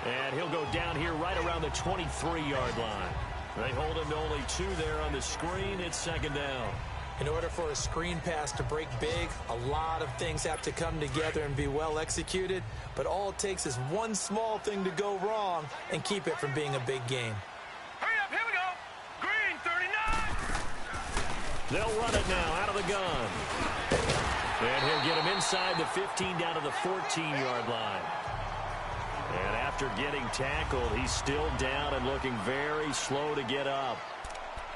S1: And he'll go down here right around the 23-yard line. They hold him to only 2 there on the screen. It's 2nd down.
S3: In order for a screen pass to break big, a lot of things have to come together and be well executed. But all it takes is one small thing to go wrong and keep it from being a big game.
S2: Hurry up, here we go. Green 39.
S1: They'll run it now out of the gun. And he'll get him inside the 15 down to the 14-yard line. And after getting tackled, he's still down and looking very slow to get up.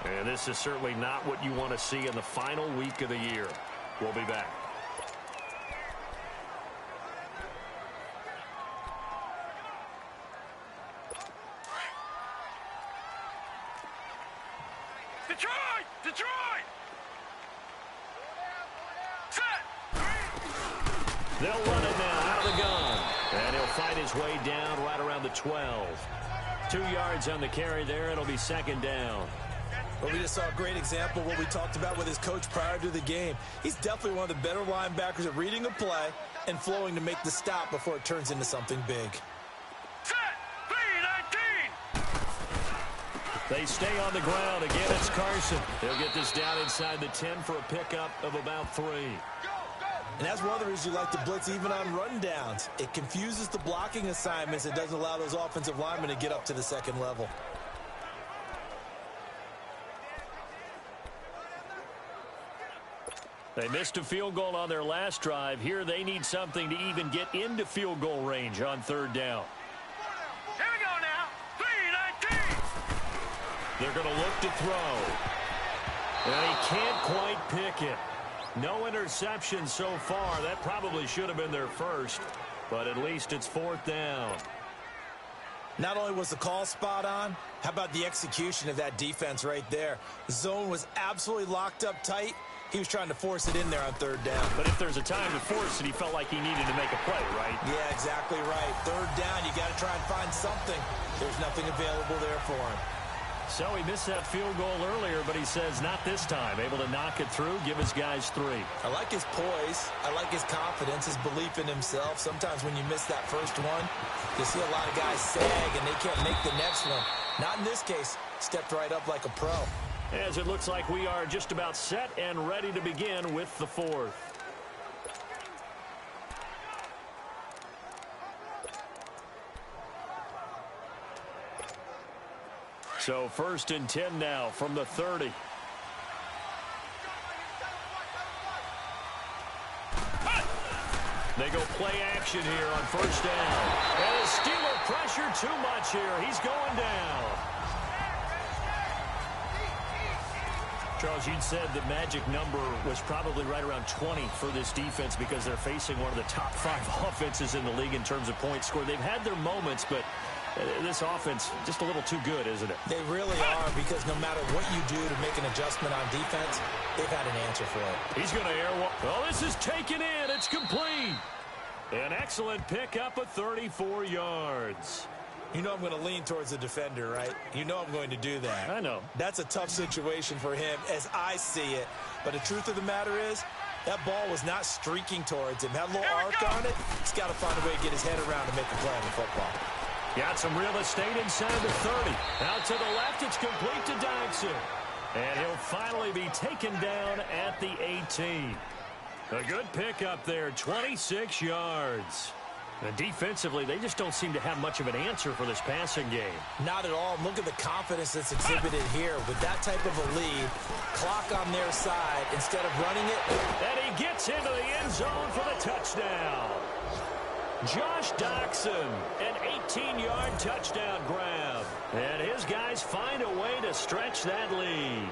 S1: And this is certainly not what you want to see in the final week of the year. We'll be back.
S2: Detroit! Detroit! Set!
S1: They'll run it now out of the gun. And he'll fight his way down right around the 12. 2 yards on the carry there. It'll be 2nd down.
S3: Well, we just saw a great example of what we talked about with his coach prior to the game. He's definitely one of the better linebackers at reading a play and flowing to make the stop before it turns into something big.
S2: Set! 3-19!
S1: They stay on the ground. Again, it's Carson. They'll get this down inside the 10 for a pickup of about 3.
S3: And that's one of the reasons you like to blitz even on rundowns. It confuses the blocking assignments. It doesn't allow those offensive linemen to get up to the second level.
S1: They missed a field goal on their last drive. Here they need something to even get into field goal range on third down.
S2: Here we go now. 3-19!
S1: They're going to look to throw. And he can't quite pick it. No interception so far. That probably should have been their first, but at least it's fourth down.
S3: Not only was the call spot on, how about the execution of that defense right there? The zone was absolutely locked up tight. He was trying to force it in there on third down.
S1: But if there's a time to force it, he felt like he needed to make a play, right?
S3: Yeah, exactly right. Third down, you got to try and find something. There's nothing available there for him.
S1: So he missed that field goal earlier, but he says not this time. Able to knock it through, give his guys 3.
S3: I like his poise. I like his confidence, his belief in himself. Sometimes when you miss that first one, you see a lot of guys sag and they can't make the next one. Not in this case. Stepped right up like a pro.
S1: As it looks like we are just about set and ready to begin with the fourth. So first and 10 now from the 30. They go play action here on first down. And the Steeler pressure too much here. He's going down. Charles, you'd said the magic number was probably right around 20 for this defense because they're facing one of the top 5 offenses in the league in terms of points scored. They've had their moments, but this offense just a little too good, isn't it? They really are, because no matter what you do to make an adjustment on defense, they've had an answer for it. He's going to airwalk. Oh, this is taken in. It's complete. An excellent pickup of 34 yards.
S3: You know I'm going to lean towards the defender, right? You know I'm going to do that.
S1: I know.
S3: That's a tough situation for him as I see it. But the truth of the matter is, that ball was not streaking towards him. Had a little arc on it. He's got to find a way to get his head around to make a play on the football.
S1: Got some real estate inside the 30. Out to the left, it's complete to Dodson. And he'll finally be taken down at the 18. A good pickup there, 26 yards. And defensively, they just don't seem to have much of an answer for this passing game.
S3: Not at all. Look at the confidence that's exhibited here. With that type of a lead, clock on their side, instead of running it.
S1: And he gets into the end zone for the touchdown. Josh Doctson, an 18-yard touchdown grab. And his guys find a way to stretch that lead.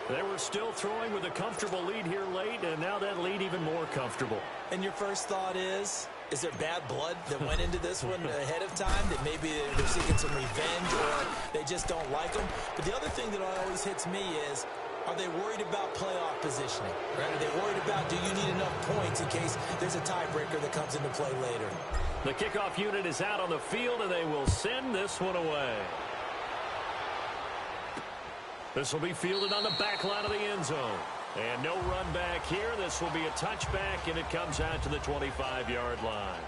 S1: They were still throwing with a comfortable lead here late, and now that lead even more comfortable.
S3: And your first thought is there bad blood that went into this one ahead of time, that maybe they're seeking some revenge or they just don't like them? But the other thing that always hits me is, are they worried about playoff positioning? Right? Are they worried about, do you need enough points in case there's a tiebreaker that comes into play later?
S1: The kickoff unit is out on the field, and they will send this one away. This will be fielded on the back line of the end zone. And no run back here. This will be a touchback, and it comes out to the 25-yard line.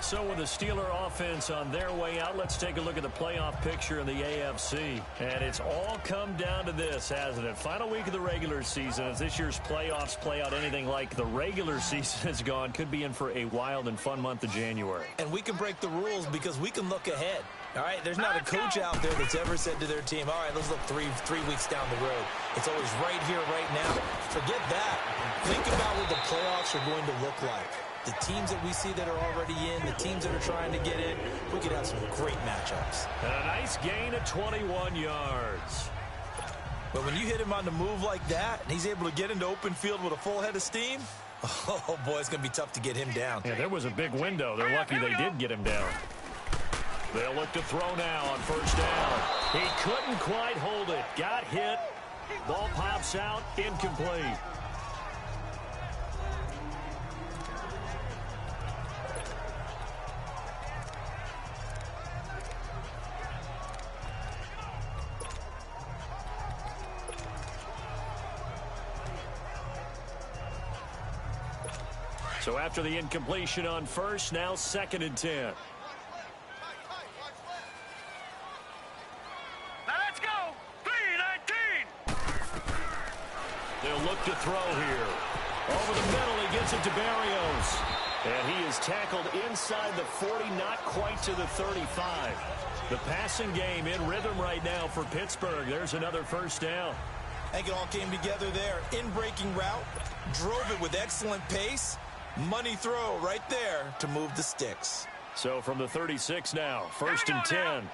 S1: So with the Steeler offense on their way out, let's take a look at the playoff picture in the AFC. And it's all come down to this, hasn't it? Final week of the regular season. As this year's playoffs play out anything like the regular season has gone, could be in for a wild and fun month of January.
S3: And we can break the rules because we can look ahead. All right, there's not a coach out there that's ever said to their team, all right, let's look three weeks down the road. It's always right here, right now. Forget that. Think about what the playoffs are going to look like. The teams that we see that are already in, the teams that are trying to get in, we could have some great matchups.
S1: And a nice gain of 21 yards.
S3: But when you hit him on the move like that, and he's able to get into open field with a full head of steam, oh, boy, it's going to be tough to get him down.
S1: Yeah, there was a big window. They're lucky they did get him down. They'll look to throw now on first down. He couldn't quite hold it. Got hit. Ball pops out. Incomplete. So after the incompletion on first, now 2nd and 10.
S2: Now let's go. 3-19.
S1: They'll look to throw here. Over the middle, he gets it to Barrios. And he is tackled inside the 40, not quite to the 35. The passing game in rhythm right now for Pittsburgh. There's another first down.
S3: I think it all came together there. In-breaking route, drove it with excellent pace. Money throw right there to move the sticks.
S1: So from the 36 now, 1st and 10.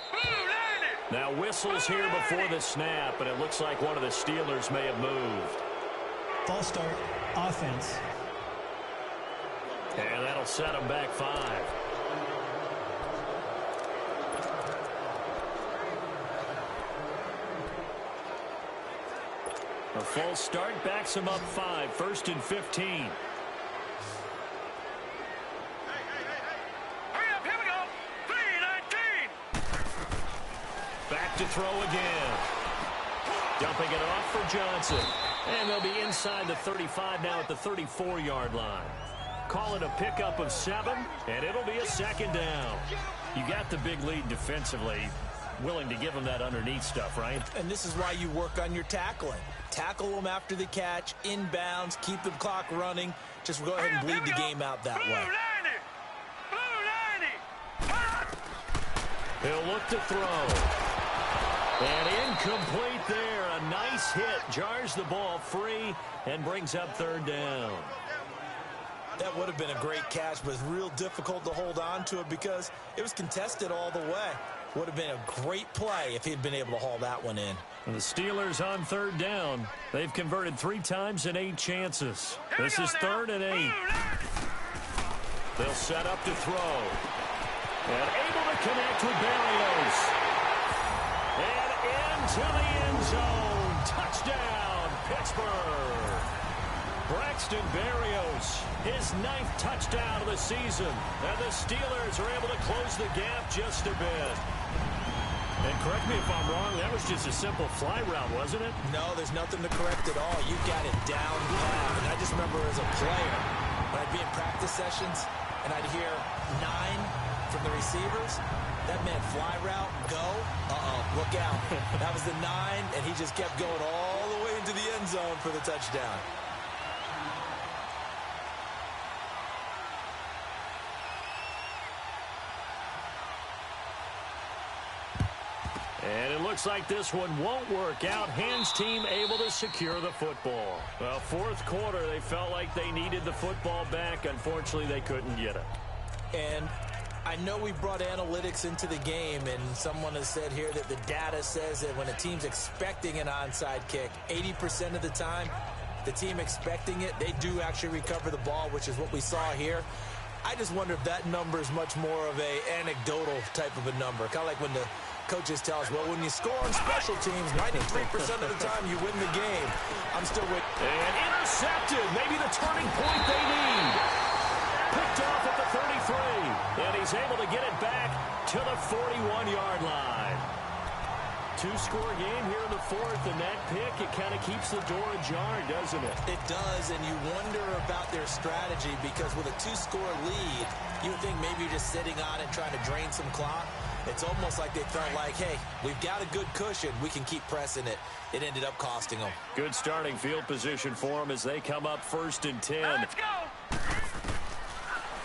S1: Now whistles here before the snap, and it looks like one of the Steelers may have moved.
S4: False start, offense.
S1: And that'll set them back 5. A false start backs him up 5, 1st and 15.
S2: Hurry up, here we go. 3-19.
S1: Back to throw again. Dumping it off for Johnson. And they'll be inside the 35 now at the 34-yard line. Call it a pickup of 7, and it'll be a 2nd down. You got the big lead defensively. Willing to give them that underneath stuff, right?
S3: And this is why you work on your tackling. Tackle them after the catch, inbounds, keep the clock running. Just go ahead and bleed the game out that way.
S1: He'll look to throw. And incomplete there. A nice hit. Jars the ball free and brings up 3rd down.
S3: That would have been a great catch, but it's real difficult to hold on to it because it was contested all the way. Would have been a great play if he'd been able to haul that one in.
S1: And the Steelers on 3rd down. They've converted 3 times in 8 chances. This is 3rd and 8. They'll set up to throw. And able to connect with Barrios. And into the end zone. Touchdown, Pittsburgh. Braxton Barrios, his 9th touchdown of the season. And the Steelers are able to close the gap just a bit. And correct me if I'm wrong, that was just a simple fly route, wasn't it?
S3: No, there's nothing to correct at all. You got it down pat. And I just remember as a player, when I'd be in practice sessions, and I'd hear 9 from the receivers, that meant fly route, go, look out. That was the 9, and he just kept going all the way into the end zone for the touchdown.
S1: And it looks like this one won't work out. Hans team able to secure the football. Well, 4th quarter, they felt like they needed the football back. Unfortunately, they couldn't get it.
S3: And I know we brought analytics into the game, and someone has said here that the data says that when a team's expecting an onside kick, 80% of the time, the team expecting it, they do actually recover the ball, which is what we saw here. I just wonder if that number is much more of a anecdotal type of a number. Kind of like when the coaches tell us, well, when you score on special teams, 93% of the time you win the game. I'm still with.
S1: And intercepted. Maybe the turning point they need. Picked off at the 33. And he's able to get it back to the 41-yard line. 2-score game here in the 4th, and that pick, it kind of keeps the door ajar, doesn't it?
S3: It does, and you wonder about their strategy because with a 2-score lead, you would think maybe you're just sitting on it trying to drain some clock. It's almost like they felt like, hey, we've got a good cushion. We can keep pressing it. It ended up costing them.
S1: Good starting field position for them as they come up 1st and 10.
S2: Let's go.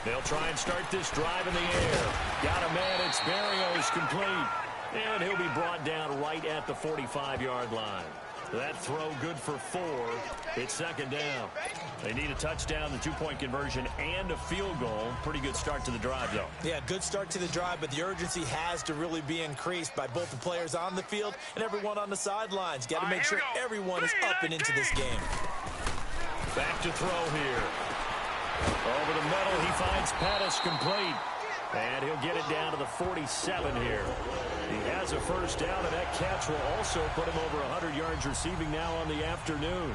S1: They'll try and start this drive in the air. Got a man. It's Barrios complete. And he'll be brought down right at the 45-yard line. That throw good for 4. It's 2nd down. They need a touchdown, the 2-point conversion, and a field goal. Pretty good start to the drive, though.
S3: Yeah, good start to the drive, but the urgency has to really be increased by both the players on the field and everyone on the sidelines. Got to make sure everyone is up and into this game.
S1: Back to throw here. Over the middle, he finds Pettis complete. And he'll get it down to the 47 here. He has a first down, and that catch will also put him over 100 yards receiving now on the afternoon.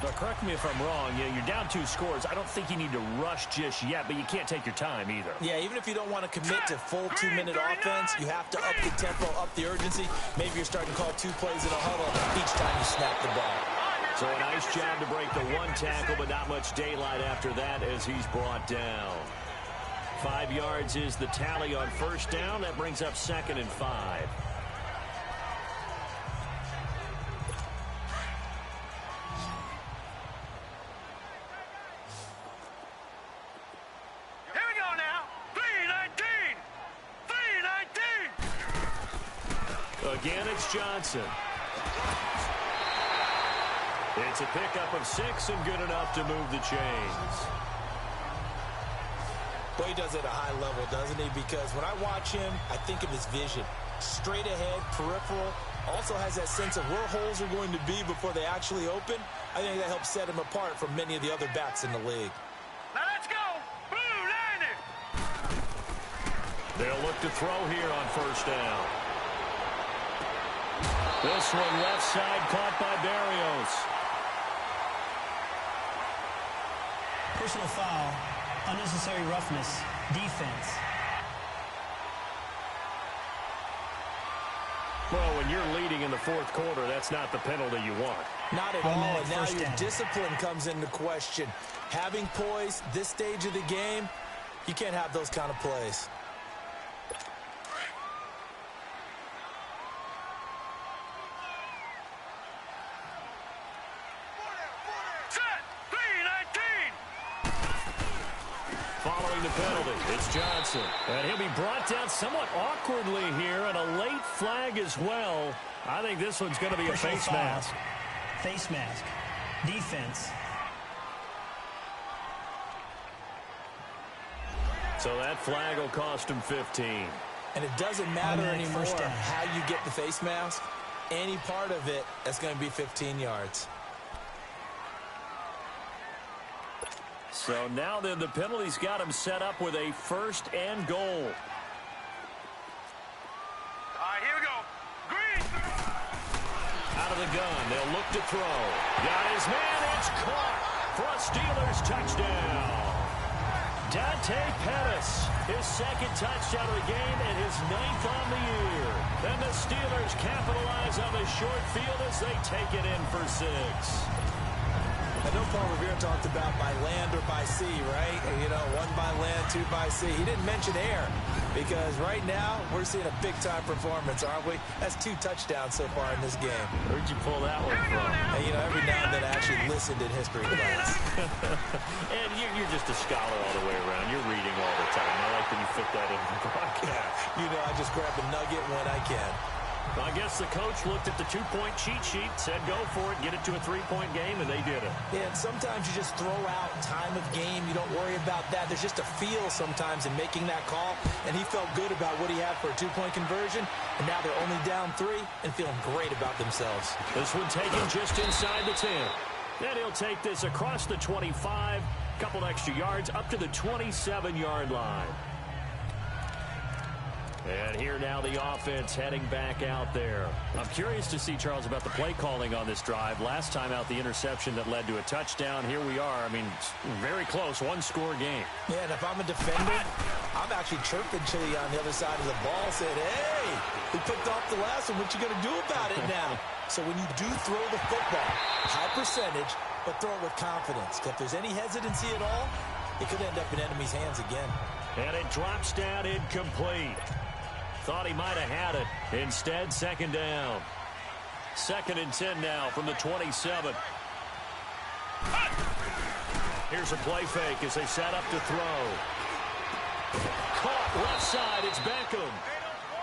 S1: But correct me if I'm wrong. You're down 2 scores. I don't think you need to rush just yet, but you can't take your time either.
S3: Yeah, even if you don't want to commit to full 2-minute offense, you have to up the tempo, up the urgency. Maybe you're starting to call 2 plays in a huddle each time you snap the ball.
S1: So a nice job to break the one tackle, but not much daylight after that as he's brought down. 5 yards is the tally on first down. That brings up 2nd and 5.
S2: Here we go now. 3-19. 3-19.
S1: Again, it's Johnson. It's a pickup of 6 and good enough to move the chains.
S3: Well, he does it at a high level, doesn't he? Because when I watch him, I think of his vision. Straight ahead, peripheral. Also has that sense of where holes are going to be before they actually open. I think that helps set him apart from many of the other backs in the league.
S2: Now let's go. Blue Niner.
S1: They'll look to throw here on first down. This one left side caught by Barrios.
S4: Personal foul, unnecessary roughness, defense.
S1: Well, when you're leading in the fourth quarter, that's not the penalty you want.
S3: Not at all, and now
S4: first
S3: your
S4: down.
S3: discipline comes into question. Having poise this stage of the game, you can't have those kind of plays.
S2: Set. 3-19.
S1: Following the penalty, it's Johnson. And he'll be brought down somewhat awkwardly here, and a late flag as well. I think this one's going to be a
S4: Personal
S1: face
S4: foul.
S1: mask.
S4: Face mask. Defense.
S1: So that flag will cost him 15.
S3: And it doesn't matter
S4: Automatic
S3: anymore
S4: first down.
S3: how you get the face mask. Any part of it, that's going to be 15 yards.
S1: So now then the penalty's got him set up with a 1st and goal.
S2: All right, here we go. Green.
S1: Out of the gun, they'll look to throw. Got his man, it's caught for a Steelers touchdown. Dante Pettis, his 2nd touchdown of the game and his 9th on the year. Then the Steelers capitalize on the short field as they take it in for 6.
S3: I know Paul Revere talked about by land or by sea, right? You know, 1 by land, 2 by sea. He didn't mention air because right now we're seeing a big-time performance, aren't we? That's 2 touchdowns so far in this game.
S1: Where'd you pull that one from?
S3: And, you know, every now and then I actually listened in history class.
S1: And you're just a scholar all the way around. You're reading all the time. I like that you fit that in the broadcast.
S3: You know, I just grab a nugget when I can.
S1: Well, I guess the coach looked at the 2-point cheat sheet, said go for it, get it to a 3-point game, and they did it.
S3: Yeah, and sometimes you just throw out time of game. You don't worry about that. There's just a feel sometimes in making that call, and he felt good about what he had for a 2-point conversion, and now they're only down 3 and feeling great about themselves.
S1: This one taken just inside the 10. Then he'll take this across the 25, couple extra yards, up to the 27-yard line. And here now the offense heading back out there. I'm curious to see, Charles, about the play calling on this drive. Last time out, the interception that led to a touchdown. Here we are. I mean, very close, 1-score game.
S3: Yeah, and if I'm a defender, I'm actually chirping Chili on the other side of the ball, saying, hey, we picked off the last one. What you going to do about it now? So when you do throw the football, high percentage, but throw it with confidence. If there's any hesitancy at all, it could end up in enemy's hands again.
S1: And it drops down incomplete. Thought he might have had it. Instead, 2nd down. 2nd and 10 now from the 27. Here's a play fake as they set up to throw. Caught left side. It's Beckham.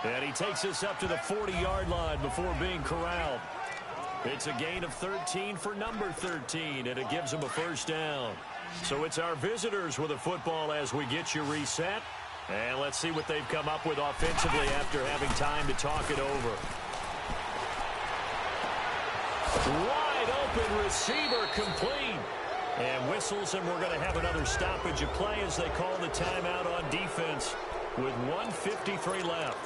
S1: And he takes this up to the 40-yard line before being corralled. It's a gain of 13 for number 13, and it gives him a 1st down. So it's our visitors with a football as we get you reset. And let's see what they've come up with offensively after having time to talk it over. Wide open receiver complete. And whistles, and we're going to have another stoppage of play as they call the timeout on defense with 1:53 left.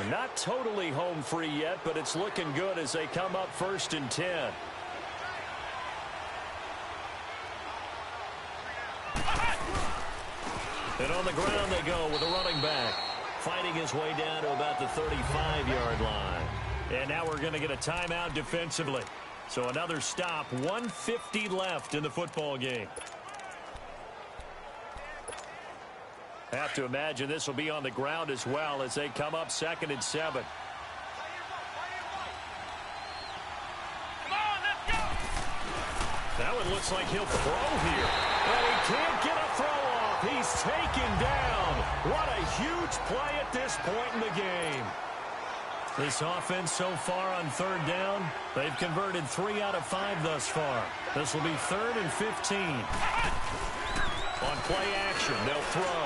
S1: Not totally home free yet, but it's looking good as they come up 1st and 10. And on the ground they go with a running back. fighting his way down to about the 35-yard line. And now we're going to get a timeout defensively. So another stop, 1:50 left in the football game. Have to imagine this will be on the ground as well as they come up 2nd and 7. That one looks like he'll throw here. And he can't get a throw off. He's taken down. What a huge play at this point in the game. This offense so far on 3rd down, they've converted 3 out of 5 thus far. This will be 3rd and 15. On play action, they'll throw.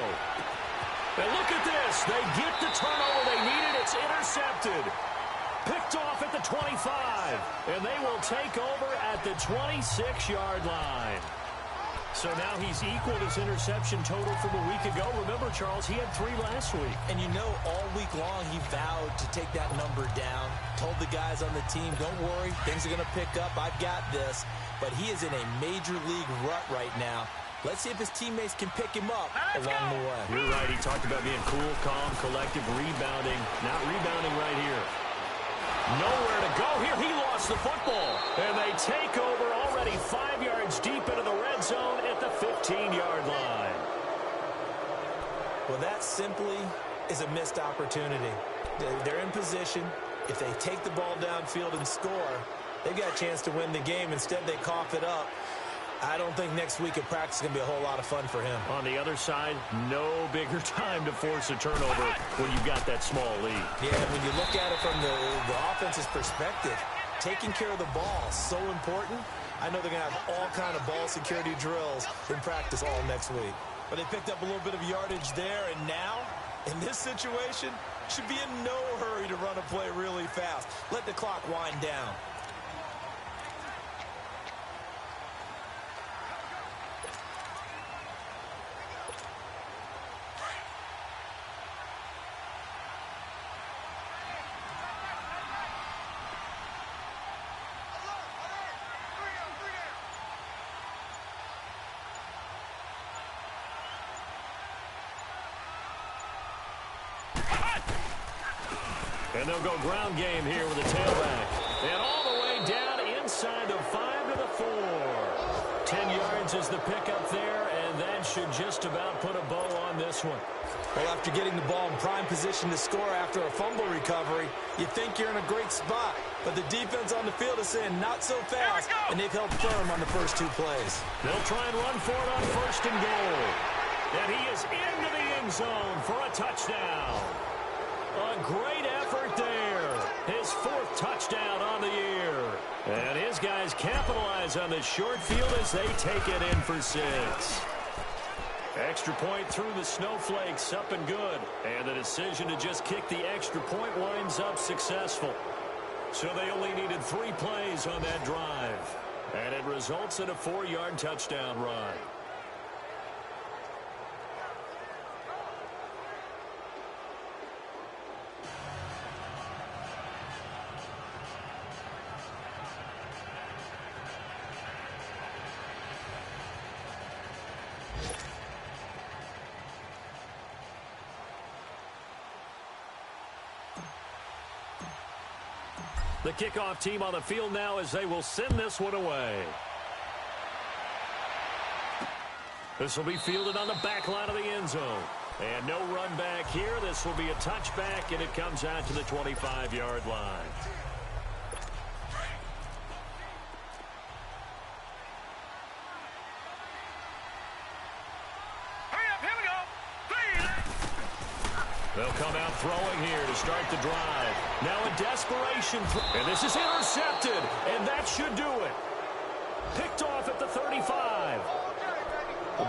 S1: And look at this. They get the turnover they needed. It's intercepted. Picked off at the 25. And they will take over at the 26-yard line. So now he's equaled his interception total from a week ago. Remember, Charles, he had 3 last week.
S3: And you know, all week long he vowed to take that number down. Told the guys on the team, don't worry, things are going to pick up. I've got this. But he is in a major league rut right now. Let's see if his teammates can pick him up along the way.
S1: You're right. He talked about being cool, calm, collective, rebounding. Not rebounding right here. Nowhere to go here. He lost the football. And they take over already 5 yards deep into the red zone at the 15-yard line.
S3: Well, that simply is a missed opportunity. They're in position. If they take the ball downfield and score, they've got a chance to win the game. Instead, they cough it up. I don't think next week at practice is going to be a whole lot of fun for him.
S1: On the other side, no bigger time to force a turnover when you've got that small lead.
S3: Yeah, when you look at it from the offense's perspective, taking care of the ball is so important. I know they're going to have all kind of ball security drills in practice all next week. But they picked up a little bit of yardage there, and now, in this situation, should be in no hurry to run a play really fast. Let the clock wind down.
S1: And they'll go ground game here with a tailback. And all the way down inside the 5 to the 4. 10 yards is the pickup there, and that should just about put a bow on this one.
S3: Well, after getting the ball in prime position to score after a fumble recovery, you think you're in a great spot. But the defense on the field is saying not so fast, and they've held firm on the first 2 plays.
S1: They'll try and run for it on 1st and goal. And he is into the end zone for a touchdown. A great effort there. His 4th touchdown on the year. And his guys capitalize on the short field as they take it in for 6. Extra point through the snowflakes, up and good. And the decision to just kick the extra point winds up successful. So they only needed 3 plays on that drive. And it results in a 4-yard touchdown run. The kickoff team on the field now as they will send this one away. This will be fielded on the back line of the end zone. And no run back here. This will be a touchback, and it comes out to the 25-yard line. They'll come out throwing here to start the drive. Now a desperation. And this is intercepted. And that should do it. Picked off at the 35.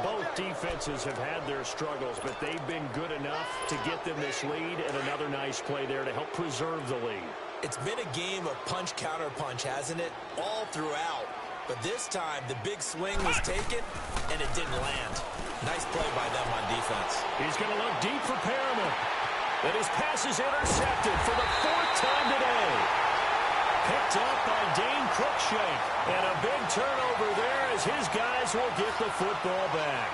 S1: Both defenses have had their struggles, but they've been good enough to get them this lead. And another nice play there to help preserve the lead.
S3: It's been a game of punch-counter-punch, hasn't it? All throughout. But this time, the big swing was taken, and it didn't land. Nice play by them on defense.
S1: He's going to look deep for Perriman. And his pass is intercepted for the 4th time today. Picked up by Dane Cruikshank. And a big turnover there as his guys will get the football back.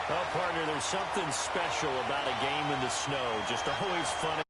S1: Well, partner, there's something special about a game in the snow. Just always fun.